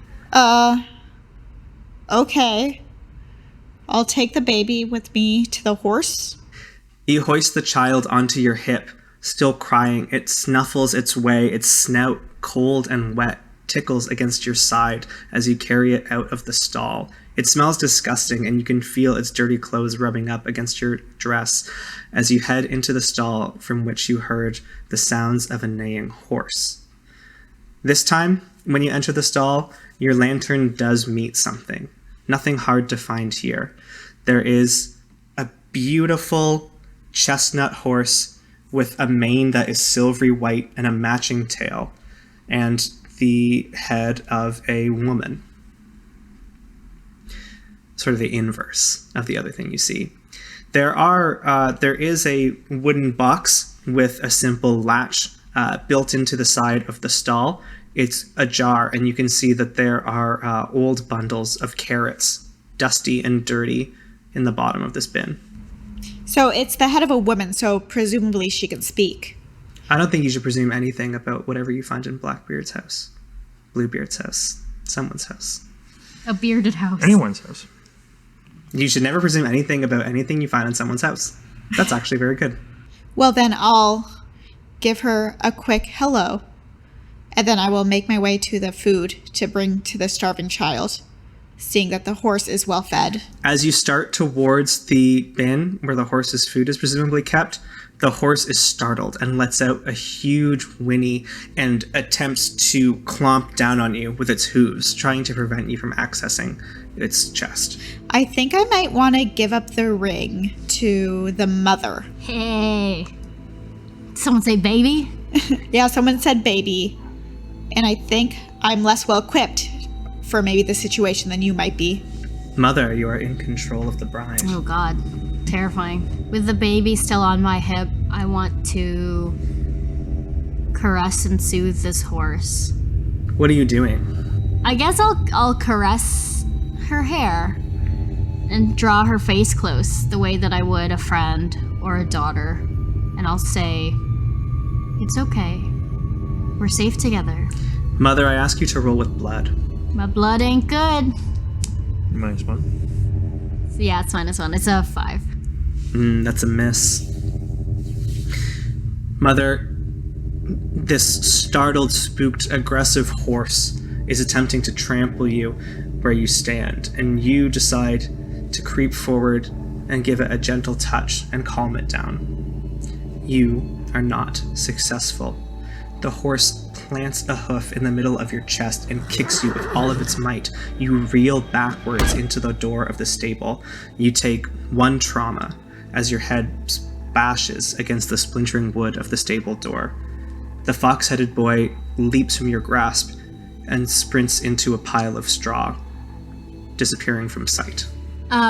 Okay. I'll take the baby with me to the horse. You hoist the child onto your hip, still crying. It snuffles its way, its snout, cold and wet, tickles against your side as you carry it out of the stall. It smells disgusting, and you can feel its dirty clothes rubbing up against your dress as you head into the stall from which you heard the sounds of a neighing horse. This time, when you enter the stall, your lantern does meet something. Nothing hard to find here. There is a beautiful chestnut horse with a mane that is silvery white and a matching tail, and the head of a woman. Sort of the inverse of the other thing you see. There is a wooden box with a simple latch built into the side of the stall. It's ajar, and you can see that there are old bundles of carrots, dusty and dirty, in the bottom of this bin. So it's the head of a woman, so presumably she can speak. I don't think you should presume anything about whatever you find in Blackbeard's house, Bluebeard's house, someone's house. A bearded house. Anyone's house. You should never presume anything about anything you find in someone's house. That's actually very good. Well, then I'll give her a quick hello, and then I will make my way to the food to bring to the starving child. seeing that the horse is well fed. As you start towards the bin where the horse's food is presumably kept, the horse is startled and lets out a huge whinny and attempts to clomp down on you with its hooves, trying to prevent you from accessing its chest. I think I might want to give up the ring to the mother. Hey. Someone say baby? Yeah, someone said baby. And I think I'm less well equipped for maybe the situation than you might be. Mother, you are in control of the bride. Oh god. Terrifying. With the baby still on my hip, I want to caress and soothe this horse. What are you doing? I guess I'll caress her hair and draw her face close the way that I would a friend or a daughter. And I'll say, "It's okay. We're safe together." Mother, I ask you to roll with blood. My blood ain't good. -1. So yeah, it's -1. It's a 5. That's a miss. Mother, this startled, spooked, aggressive horse is attempting to trample you where you stand, and you decide to creep forward and give it a gentle touch and calm it down. You are not successful. The horse plants a hoof in the middle of your chest and kicks you with all of its might. You reel backwards into the door of the stable. You take 1 trauma as your head bashes against the splintering wood of the stable door. The fox-headed boy leaps from your grasp and sprints into a pile of straw, disappearing from sight.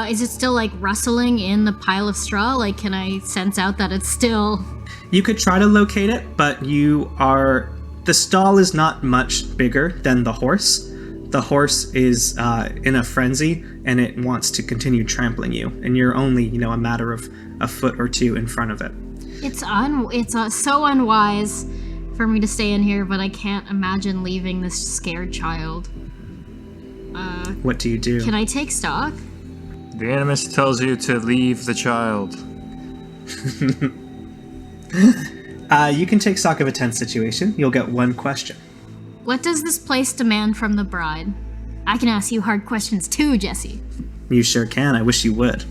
Is it still like rustling in the pile of straw? Like, can I sense out that it's still... You could try to locate it, but the stall is not much bigger than the horse. The horse is in a frenzy, and it wants to continue trampling you, and you're only, a matter of a foot or 2 in front of it. It's so unwise for me to stay in here, but I can't imagine leaving this scared child. What do you do? Can I take stock? The animus tells you to leave the child. You can take stock of a tense situation. You'll get 1 question. What does this place demand from the bride? I can ask you hard questions too, Jesse. You sure can. I wish you would.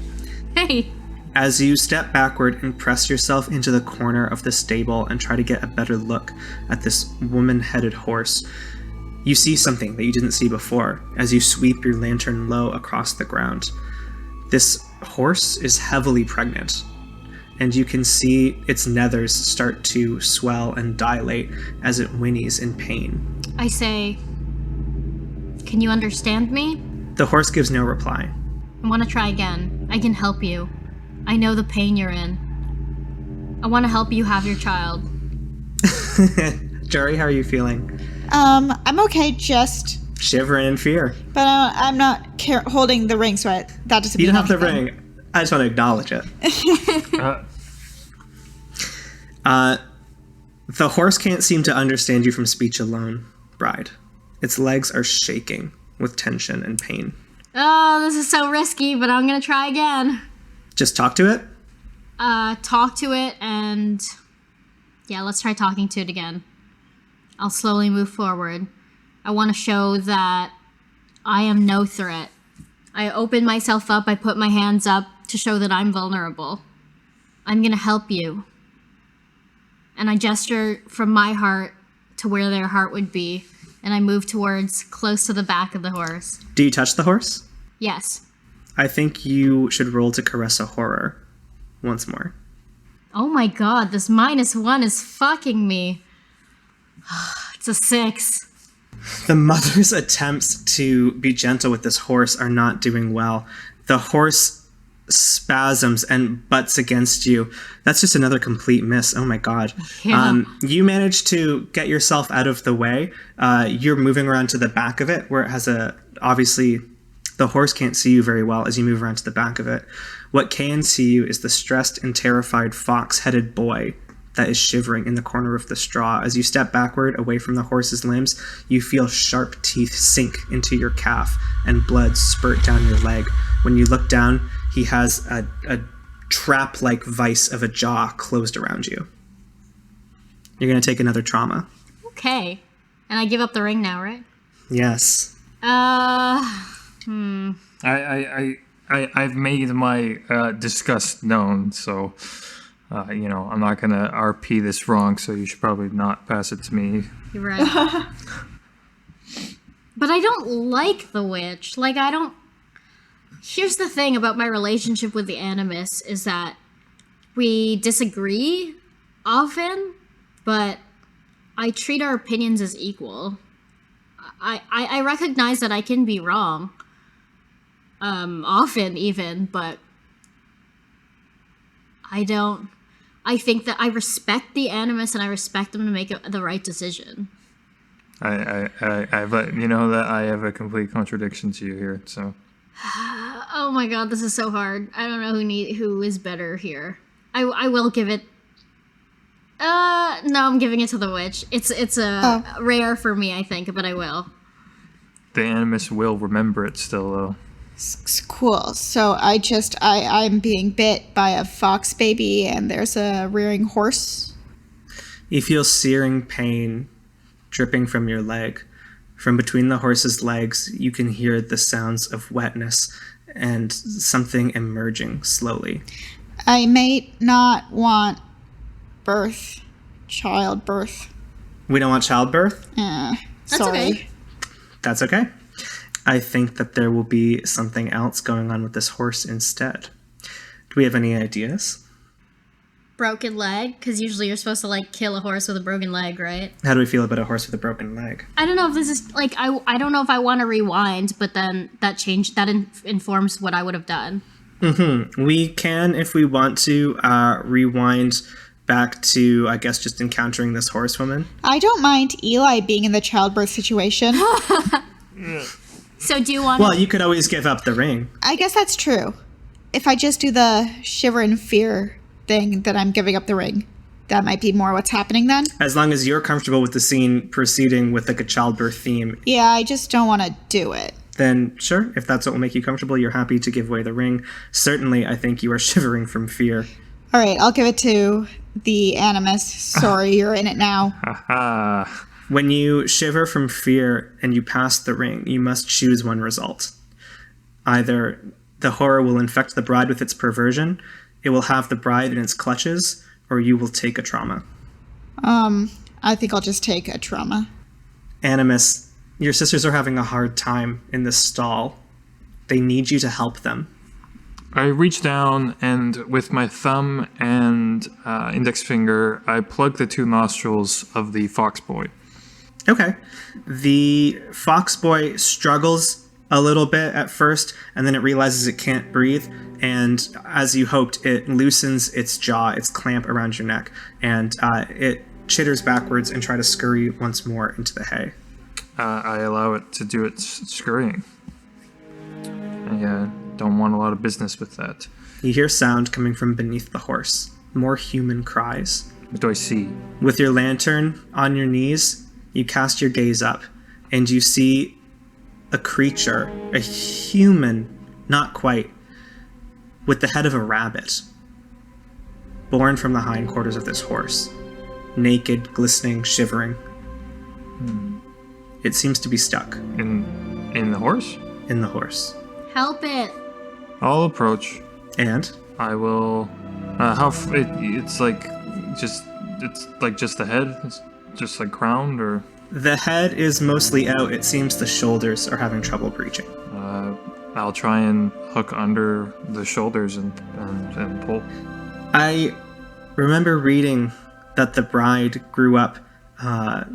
Hey! As you step backward and press yourself into the corner of the stable and try to get a better look at this woman-headed horse, you see something that you didn't see before as you sweep your lantern low across the ground. This horse is heavily pregnant, and you can see its nethers start to swell and dilate as it whinnies in pain. I say, can you understand me? The horse gives no reply. I want to try again. I can help you. I know the pain you're in. I want to help you have your child. Jerry, how are you feeling? I'm okay, just... Shivering in fear. But I'm not holding the ring, so that doesn't mean You don't have the anything. ring. I just want to acknowledge it. The horse can't seem to understand you from speech alone, bride. Its legs are shaking with tension and pain. Oh, this is so risky, but I'm going to try again. Just talk to it? Talk to it and... Yeah, let's try talking to it again. I'll slowly move forward. I want to show that I am no threat. I open myself up, I put my hands up to show that I'm vulnerable. I'm going to help you. And I gesture from my heart to where their heart would be, and I move towards close to the back of the horse. Do you touch the horse? Yes. I think you should roll to caress a horror once more. Oh my god, this -1 is fucking me. It's a 6. The mother's attempts to be gentle with this horse are not doing well. The horse spasms and butts against you. That's just another complete miss. Oh my god. Yeah. You managed to get yourself out of the way. You're moving around to the back of it where it has obviously the horse can't see you very well as you move around to the back of it. What can see you is the stressed and terrified fox-headed boy that is shivering in the corner of the straw. As you step backward away from the horse's limbs, you feel sharp teeth sink into your calf and blood spurt down your leg. When you look down, he has a trap-like vice of a jaw closed around you. You're going to take another trauma. Okay. And I give up the ring now, right? Yes. I've made my disgust known, so I'm not gonna RP this wrong. So you should probably not pass it to me. You're right. But I don't like the witch. Like, I don't... Here's the thing about my relationship with the Animus is that we disagree often, but I treat our opinions as equal. I recognize that I can be wrong. Often even, but I think that I respect the Animus and I respect them to make the right decision. But you know that I have a complete contradiction to you here, so. Oh my god, this is so hard. I don't know who is better here. I will give it. No, I'm giving it to the witch. It's rare for me, I think, but I will. The Animus will remember it still, though. Cool. So I'm being bit by a fox baby, and there's a rearing horse. You feel searing pain dripping from your leg. From between the horse's legs, you can hear the sounds of wetness and something emerging slowly. I may not want childbirth. We don't want childbirth? That's Sorry. okay. That's okay. I think that there will be something else going on with this horse instead. Do we have any ideas? Broken leg, because usually you're supposed to like kill a horse with a broken leg, right? How do we feel about a horse with a broken leg? I don't know if this is like I don't know if I want to rewind, but then that informs what I would have done. We can, if we want to, rewind back to, I guess, just encountering this horsewoman. I don't mind Eli being in the childbirth situation. So do you want? Well, you could always give up the ring. I guess that's true. If I just do the shiver in fear thing, that I'm giving up the ring. That might be more what's happening then. As long as you're comfortable with the scene proceeding with like a childbirth theme. Yeah, I just don't want to do it. Then sure, if that's what will make you comfortable, you're happy to give away the ring. Certainly, I think you are shivering from fear. All right, I'll give it to the Animus. Sorry, you're in it now. Haha. When you shiver from fear and you pass the ring, you must choose one result. Either the horror will infect the bride with its perversion, it will have the bride in its clutches, or you will take a trauma. I think I'll just take a trauma. Animus, your sisters are having a hard time in this stall. They need you to help them. I reach down and with my thumb and index finger, I plug the two nostrils of the fox boy. Okay. The fox boy struggles a little bit at first, and then it realizes it can't breathe, and as you hoped, it loosens its jaw, its clamp around your neck, and it chitters backwards and try to scurry once more into the hay. I allow it to do its scurrying. I don't want a lot of business with that. You hear sound coming from beneath the horse. More human cries. What do I see? With your lantern on your knees, you cast your gaze up, and you see a creature, a human, not quite, with the head of a rabbit, born from the hindquarters of this horse, naked, glistening, shivering. It seems to be stuck. In the horse? In the horse. Help it. I'll approach. And? I will. It's like just the head. It's just like crowned, or. The head is mostly out. It seems the shoulders are having trouble breaching. I'll try and hook under the shoulders and pull. I remember reading that the bride grew up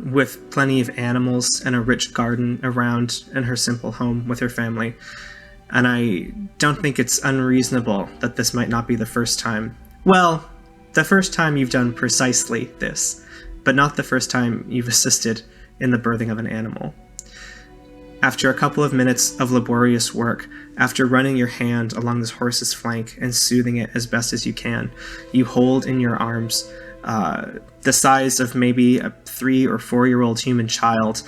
with plenty of animals and a rich garden around in her simple home with her family. And I don't think it's unreasonable that this might not be the first time. Well, the first time you've done precisely this, but not the first time you've assisted in the birthing of an animal. After a couple of minutes of laborious work, after running your hand along this horse's flank and soothing it as best as you can, you hold in your arms the size of maybe a 3 or 4-year-old human child,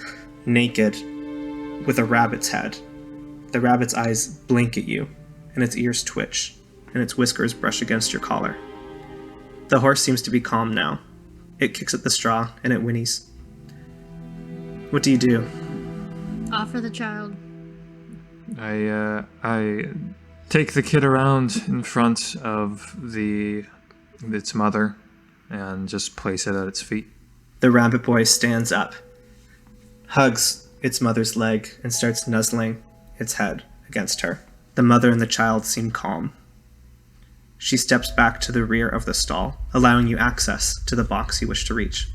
naked, with a rabbit's head. The rabbit's eyes blink at you, and its ears twitch, and its whiskers brush against your collar. The horse seems to be calm now. It kicks at the straw, and it whinnies. What do you do? Offer the child. I take the kid around in front of its mother and just place it at its feet. The rabbit boy stands up, hugs its mother's leg, and starts nuzzling its head against her. The mother and the child seem calm. She steps back to the rear of the stall, allowing you access to the box you wish to reach.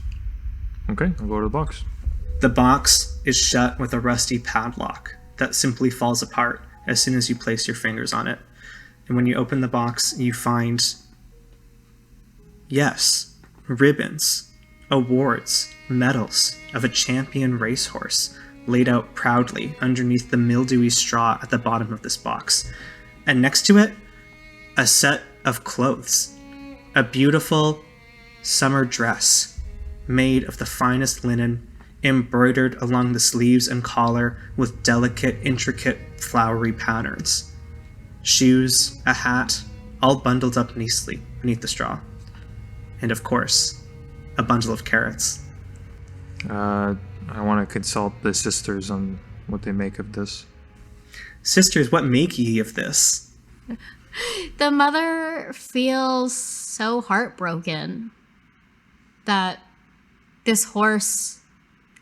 Okay, I'll go to the box. The box is shut with a rusty padlock that simply falls apart as soon as you place your fingers on it. And when you open the box, you find, yes, ribbons, awards, medals of a champion racehorse laid out proudly underneath the mildewy straw at the bottom of this box. And next to it, a set of clothes. A beautiful summer dress made of the finest linen, embroidered along the sleeves and collar with delicate, intricate, flowery patterns. Shoes, a hat, all bundled up nicely beneath the straw. And of course, a bundle of carrots. I want to consult the sisters on what they make of this. Sisters, what make ye of this? The mother feels so heartbroken that this horse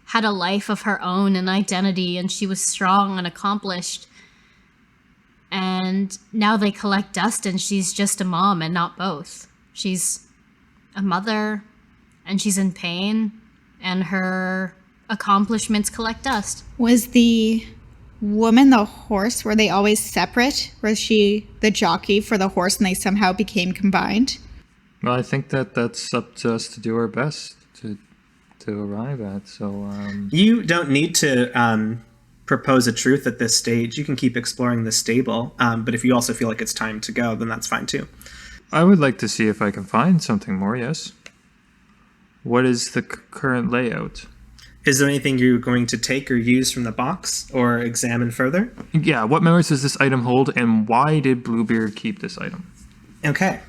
had a life of her own, an identity, and she was strong and accomplished. And now they collect dust and she's just a mom and not both. She's a mother and she's in pain and her accomplishments collect dust. Was the woman the horse? Were they always separate? Was she the jockey for the horse and they somehow became combined? Well, I think that's up to us to do our best to arrive at. So You don't need to propose a truth at this stage. You can keep exploring the stable, but if you also feel like it's time to go, then that's fine too. I would like to see if I can find something more, yes. What is the current layout? Is there anything you're going to take or use from the box or examine further? Yeah, what memories does this item hold, and why did Bluebeard keep this item? Okay.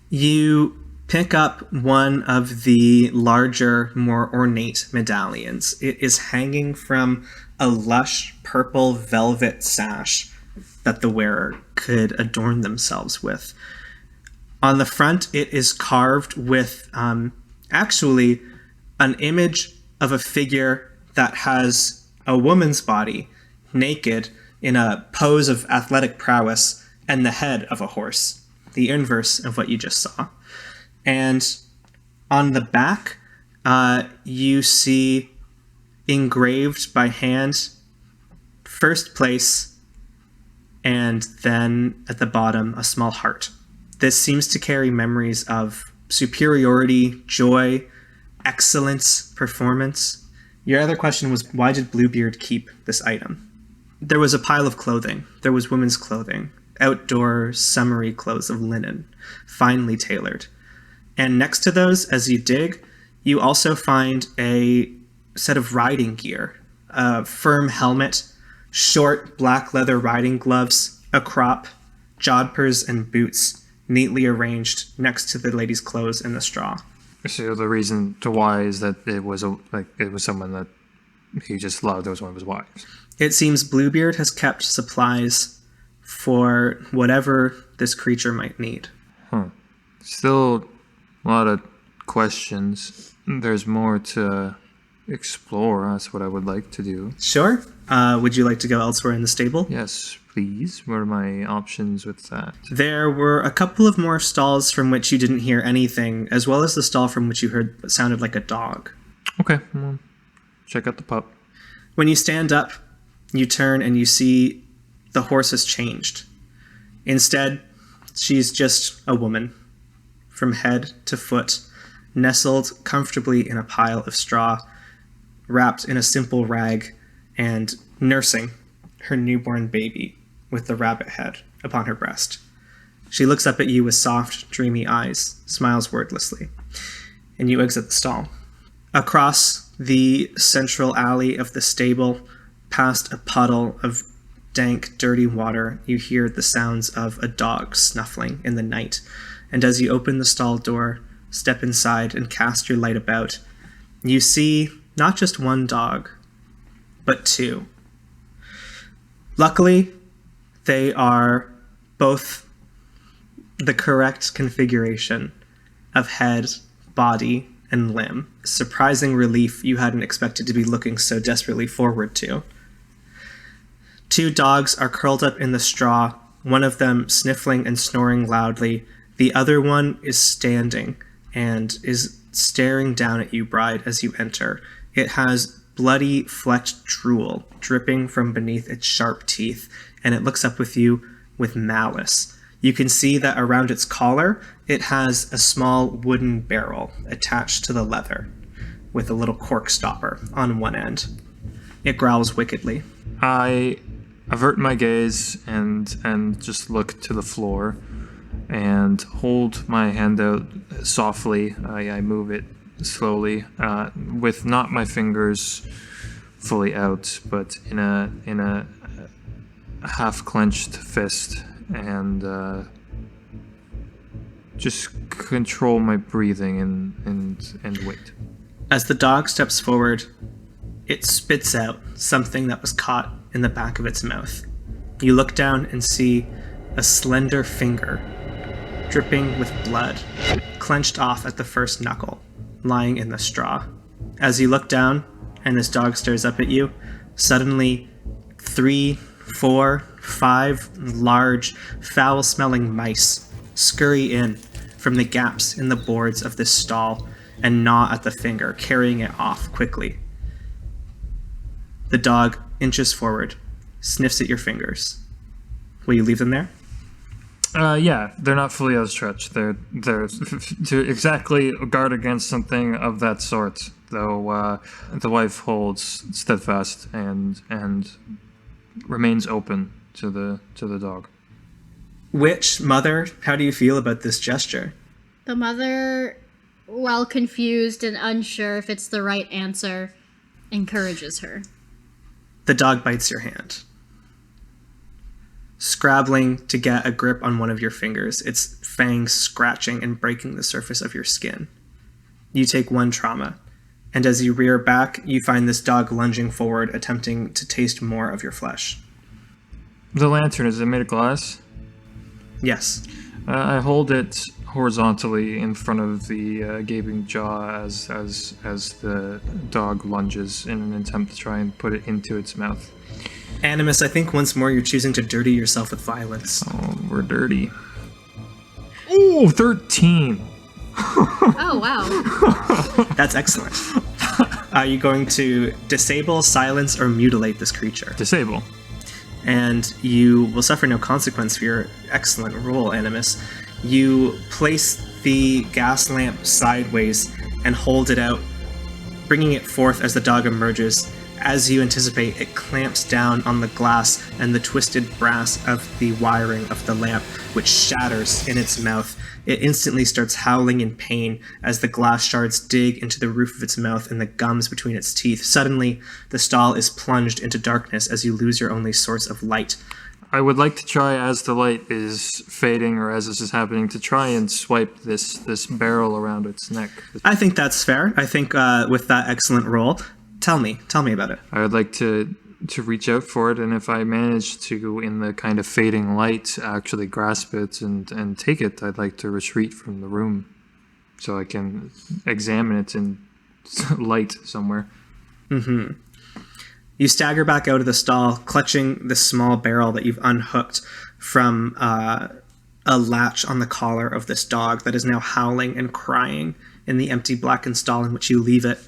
You pick up one of the larger, more ornate medallions. It is hanging from a lush purple velvet sash that the wearer could adorn themselves with. On the front, it is carved with actually an image of a figure that has a woman's body, naked, in a pose of athletic prowess, and the head of a horse, the inverse of what you just saw. And on the back, you see engraved by hand, first place, and then at the bottom, a small heart. This seems to carry memories of superiority, joy, excellence, performance. Your other question was, why did Bluebeard keep this item? There was a pile of clothing. There was women's clothing, outdoor, summery clothes of linen, finely tailored. And next to those, as you dig, you also find a set of riding gear, a firm helmet, short black leather riding gloves, a crop, jodhpurs, and boots, neatly arranged next to the lady's clothes in the straw. So the reason to why is that it was someone that he just loved. It was one of his wives. It seems Bluebeard has kept supplies for whatever this creature might need. Still a lot of questions. There's more to explore. That's what I would like to do. Sure. Would you like to go elsewhere in the stable? Yes, please. What are my options with that? There were a couple of more stalls from which you didn't hear anything, as well as the stall from which you heard what sounded like a dog. Okay, well, check out the pup. When you stand up, you turn and you see the horse has changed. Instead, she's just a woman, from head to foot, nestled comfortably in a pile of straw, wrapped in a simple rag, and nursing her newborn baby with the rabbit head upon her breast. She looks up at you with soft, dreamy eyes, smiles wordlessly, and you exit the stall. Across the central alley of the stable, past a puddle of dank, dirty water, you hear the sounds of a dog snuffling in the night, and as you open the stall door, step inside, and cast your light about, you see not just one dog, but two. Luckily, they are both the correct configuration of head, body, and limb. Surprising relief you hadn't expected to be looking so desperately forward to. 2 dogs are curled up in the straw, one of them sniffling and snoring loudly. The other one is standing and is staring down at you, Bride, as you enter. It has bloody, flecked drool dripping from beneath its sharp teeth, and it looks up with you with malice. You can see that around its collar, it has a small wooden barrel attached to the leather with a little cork stopper on one end. It growls wickedly. I avert my gaze and just look to the floor and hold my hand out softly. I move it slowly, with not my fingers fully out, but in a half clenched fist, and just control my breathing and wait. As the dog steps forward, it spits out something that was caught in the back of its mouth. You look down and see a slender finger, dripping with blood, clenched off at the first knuckle, lying in the straw. As you look down and this dog stares up at you, suddenly 3, 4, 5 large, foul-smelling mice scurry in from the gaps in the boards of this stall and gnaw at the finger, carrying it off quickly. The dog inches forward, sniffs at your fingers. Will you leave them there? Yeah, they're not fully outstretched. They're to exactly guard against something of that sort. Though the wife holds steadfast and remains open to the dog. Witch, mother, how do you feel about this gesture? The mother, while confused and unsure if it's the right answer, encourages her. The dog bites your hand, scrabbling to get a grip on one of your fingers, its fangs scratching and breaking the surface of your skin. You take 1 trauma, and as you rear back, you find this dog lunging forward, attempting to taste more of your flesh. The lantern, is it made of glass? Yes. I hold it horizontally in front of the gaping jaw as the dog lunges in an attempt to try and put it into its mouth. Animus, I think once more you're choosing to dirty yourself with violence. Oh, we're dirty. Ooh, 13. Oh, wow. That's excellent. Are you going to disable, silence, or mutilate this creature? Disable. And you will suffer no consequence for your excellent roll, Animus. You place the gas lamp sideways and hold it out, bringing it forth as the dog emerges. As you anticipate, it clamps down on the glass and the twisted brass of the wiring of the lamp, which shatters in its mouth. It instantly starts howling in pain as the glass shards dig into the roof of its mouth and the gums between its teeth. Suddenly, the stall is plunged into darkness as you lose your only source of light. I would like to try, as the light is fading or as this is happening, to try and swipe this barrel around its neck. I think that's fair. I think with that excellent roll, tell me about it. I would like to reach out for it, and if I manage to, in the kind of fading light, actually grasp it and take it, I'd like to retreat from the room so I can examine it in light somewhere. Mm-hmm. You stagger back out of the stall, clutching the small barrel that you've unhooked from a latch on the collar of this dog that is now howling and crying in the empty blackened stall in which you leave it.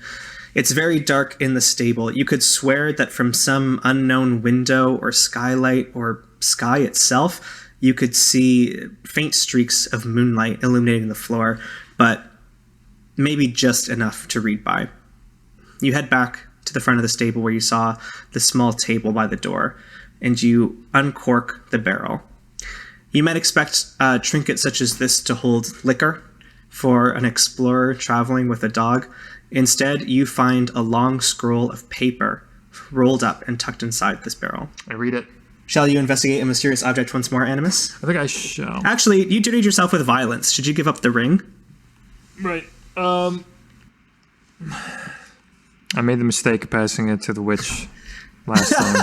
It's very dark in the stable. You could swear that from some unknown window or skylight or sky itself, you could see faint streaks of moonlight illuminating the floor, but maybe just enough to read by. You head back to the front of the stable where you saw the small table by the door, and you uncork the barrel. You might expect a trinket such as this to hold liquor for an explorer traveling with a dog. Instead, you find a long scroll of paper rolled up and tucked inside this barrel. I read it. Shall you investigate a mysterious object once more, Animus? I think I shall. Actually, you dirtied yourself with violence. Should you give up the ring? Right. I made the mistake of passing it to the witch last time.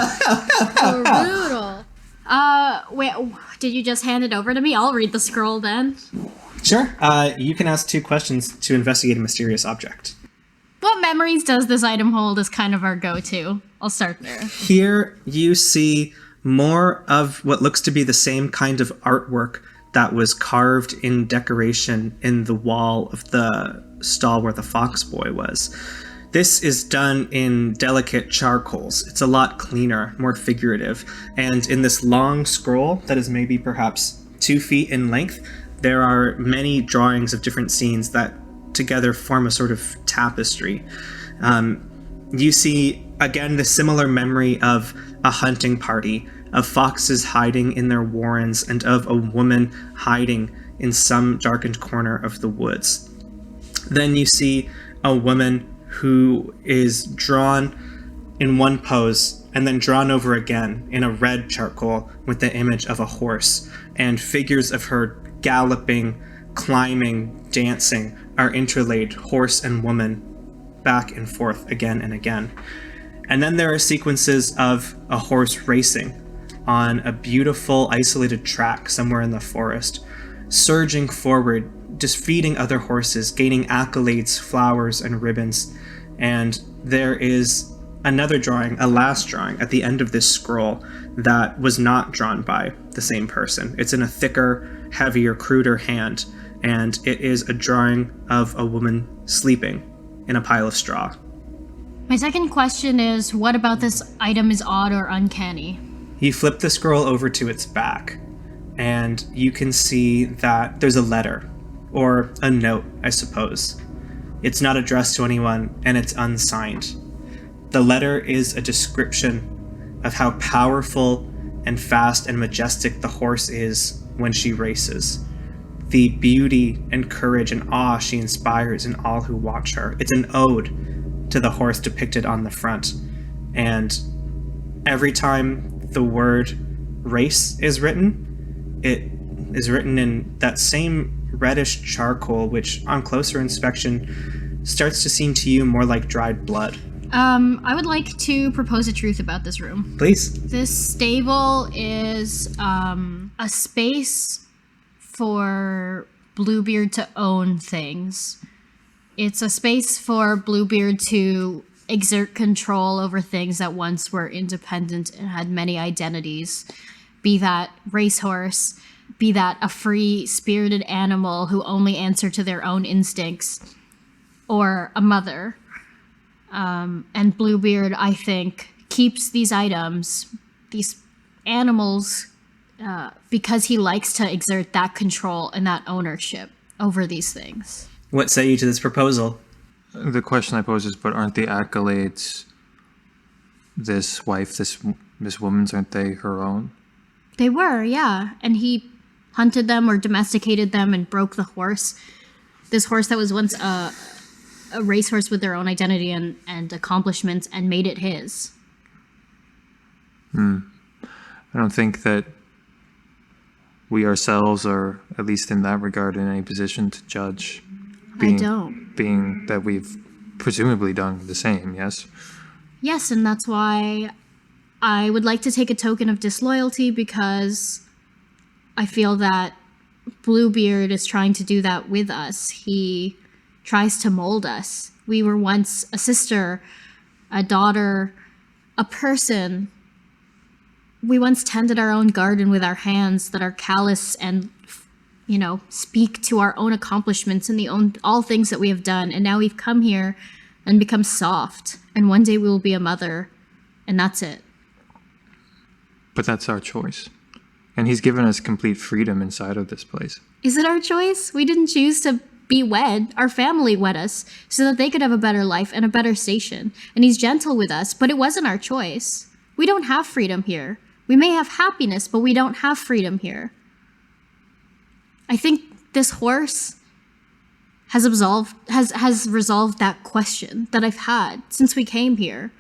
Brutal. Wait, did you just hand it over to me? I'll read the scroll then. Sure. You can ask 2 questions to investigate a mysterious object. What memories does this item hold is kind of our go-to. I'll start there. Here you see more of what looks to be the same kind of artwork that was carved in decoration in the wall of the stall where the fox boy was. This is done in delicate charcoals. It's a lot cleaner, more figurative. And in this long scroll that is maybe perhaps 2 feet in length, there are many drawings of different scenes that together form a sort of tapestry. You see, again, the similar memory of a hunting party, of foxes hiding in their warrens, and of a woman hiding in some darkened corner of the woods. Then you see a woman who is drawn in one pose and then drawn over again in a red charcoal with the image of a horse, and figures of her galloping, climbing, dancing are interlaid, horse and woman, back and forth again and again. And then there are sequences of a horse racing on a beautiful isolated track somewhere in the forest, surging forward, defeating other horses, gaining accolades, flowers, and ribbons. And there is another drawing, a last drawing, at the end of this scroll that was not drawn by the same person. It's in a thicker, heavier, cruder hand, and it is a drawing of a woman sleeping in a pile of straw. My second question is, what about this item is odd or uncanny? You flip the scroll over to its back, and you can see that there's a letter, or a note, I suppose. It's not addressed to anyone, and it's unsigned. The letter is a description of how powerful and fast and majestic the horse is when she races. The beauty and courage and awe she inspires in all who watch her. It's an ode to the horse depicted on the front. And every time the word race is written, it is written in that same reddish charcoal, which on closer inspection starts to seem to you more like dried blood. I would like to propose a truth about this room. Please. This stable is a space for Bluebeard to own things. It's a space for Bluebeard to exert control over things that once were independent and had many identities, be that racehorse, be that a free-spirited animal who only answer to their own instincts, or a mother. And Bluebeard, I think, keeps these items, these animals, because he likes to exert that control and that ownership over these things. What say you to this proposal? The question I pose is, but aren't the accolades this wife, this woman's, aren't they her own? They were, yeah. And he hunted them or domesticated them and broke the horse. This horse that was once a racehorse with their own identity and accomplishments, and made it his. I don't think that we ourselves are, at least in that regard, in any position to judge. Being that we've presumably done the same, yes? Yes, and that's why I would like to take a token of disloyalty, because I feel that Bluebeard is trying to do that with us. He tries to mold us. We were once a sister, a daughter, a person. We once tended our own garden with our hands that are callous and, speak to our own accomplishments and all things that we have done. And now we've come here and become soft. And one day we will be a mother, and that's it. But that's our choice. And he's given us complete freedom inside of this place. Is it our choice? We didn't choose to be wed. Our family wed us so that they could have a better life and a better station. And he's gentle with us, but it wasn't our choice. We don't have freedom here. We may have happiness, but we don't have freedom here. I think this horse has resolved that question that I've had since we came here.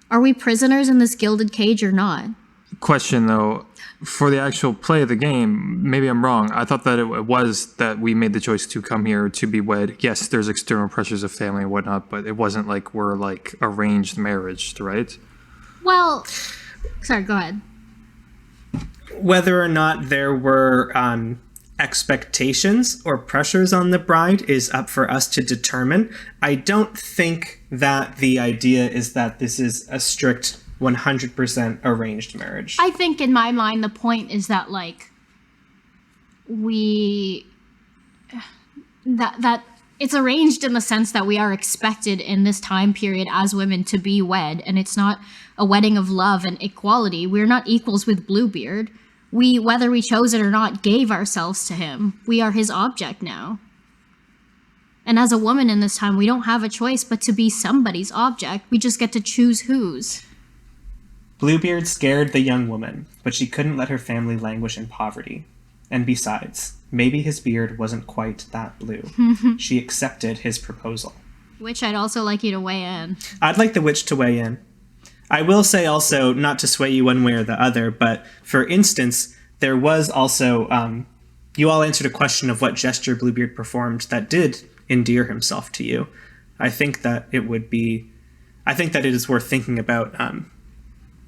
Are we prisoners in this gilded cage or not? Question, though, for the actual play of the game, maybe I'm wrong. I thought that it was that we made the choice to come here to be wed. Yes, there's external pressures of family and whatnot, but it wasn't like we're like arranged marriage, right? Well, sorry, go ahead. whether or not there were expectations or pressures on the bride is up for us to determine. I don't think that the idea is that this is a strict 100% arranged marriage. I think in my mind the point is that that it's arranged in the sense that we are expected in this time period as women to be wed, and it's not a wedding of love and equality. We're not equals with Bluebeard. We, whether we chose it or not, gave ourselves to him. We are his object now. And as a woman in this time, we don't have a choice but to be somebody's object. We just get to choose whose. Bluebeard scared the young woman, but she couldn't let her family languish in poverty. And besides, maybe his beard wasn't quite that blue. She accepted his proposal. Which I'd also like you to weigh in. I'd like the witch to weigh in. I will say also, not to sway you one way or the other, but for instance, there was also, you all answered a question of what gesture Bluebeard performed that did endear himself to you. I think that it is worth thinking about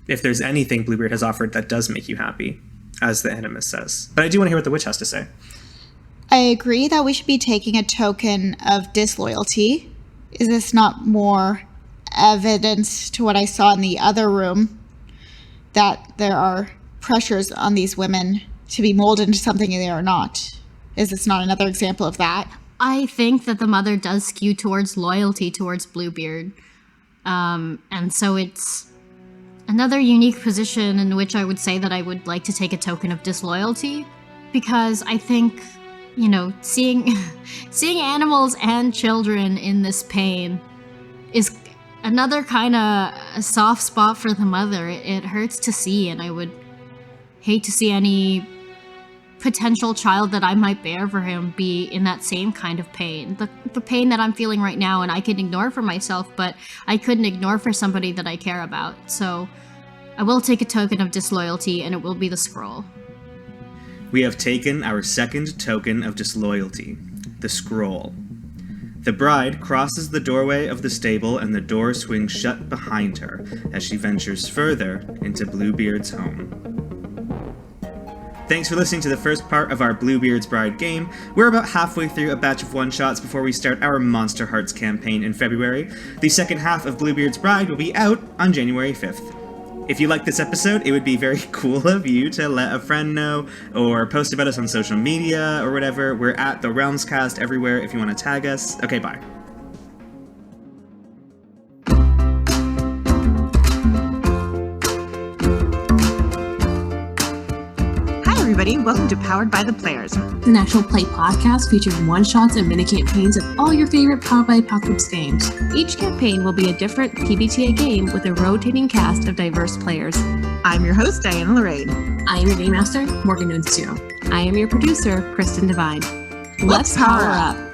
if there's anything Bluebeard has offered that does make you happy, as the Animus says. But I do want to hear what the witch has to say. I agree that we should be taking a token of disloyalty. Is this not more evidence to what I saw in the other room, that there are pressures on these women to be molded into something they are not? Is this not another example of that? I think that the mother does skew towards loyalty towards Bluebeard. And so it's another unique position in which I would say that I would like to take a token of disloyalty, because I think, seeing animals and children in this pain is another kind of a soft spot for the mother. It hurts to see, and I would hate to see any potential child that I might bear for him be in that same kind of pain. The pain that I'm feeling right now, and I can ignore for myself, but I couldn't ignore for somebody that I care about. So I will take a token of disloyalty, and it will be the scroll. We have taken our second token of disloyalty, the scroll. The bride crosses the doorway of the stable, and the door swings shut behind her as she ventures further into Bluebeard's home. Thanks for listening to the first part of our Bluebeard's Bride game. We're about halfway through a batch of one-shots before we start our Monster Hearts campaign in February. The second half of Bluebeard's Bride will be out on January 5th. If you like this episode, it would be very cool of you to let a friend know, or post about us on social media, or whatever. We're at the Realmscast everywhere if you want to tag us. Okay, bye. Everybody, welcome to Powered by the Players, an actual play podcast featuring one-shots and mini-campaigns of all your favorite Powered by Apocalypse games. Each campaign will be a different PBTA game with a rotating cast of diverse players. I'm your host, Diana Lorraine. I am your game master, Morgan Nunzio. I am your producer, Kristen Devine. Let's power up!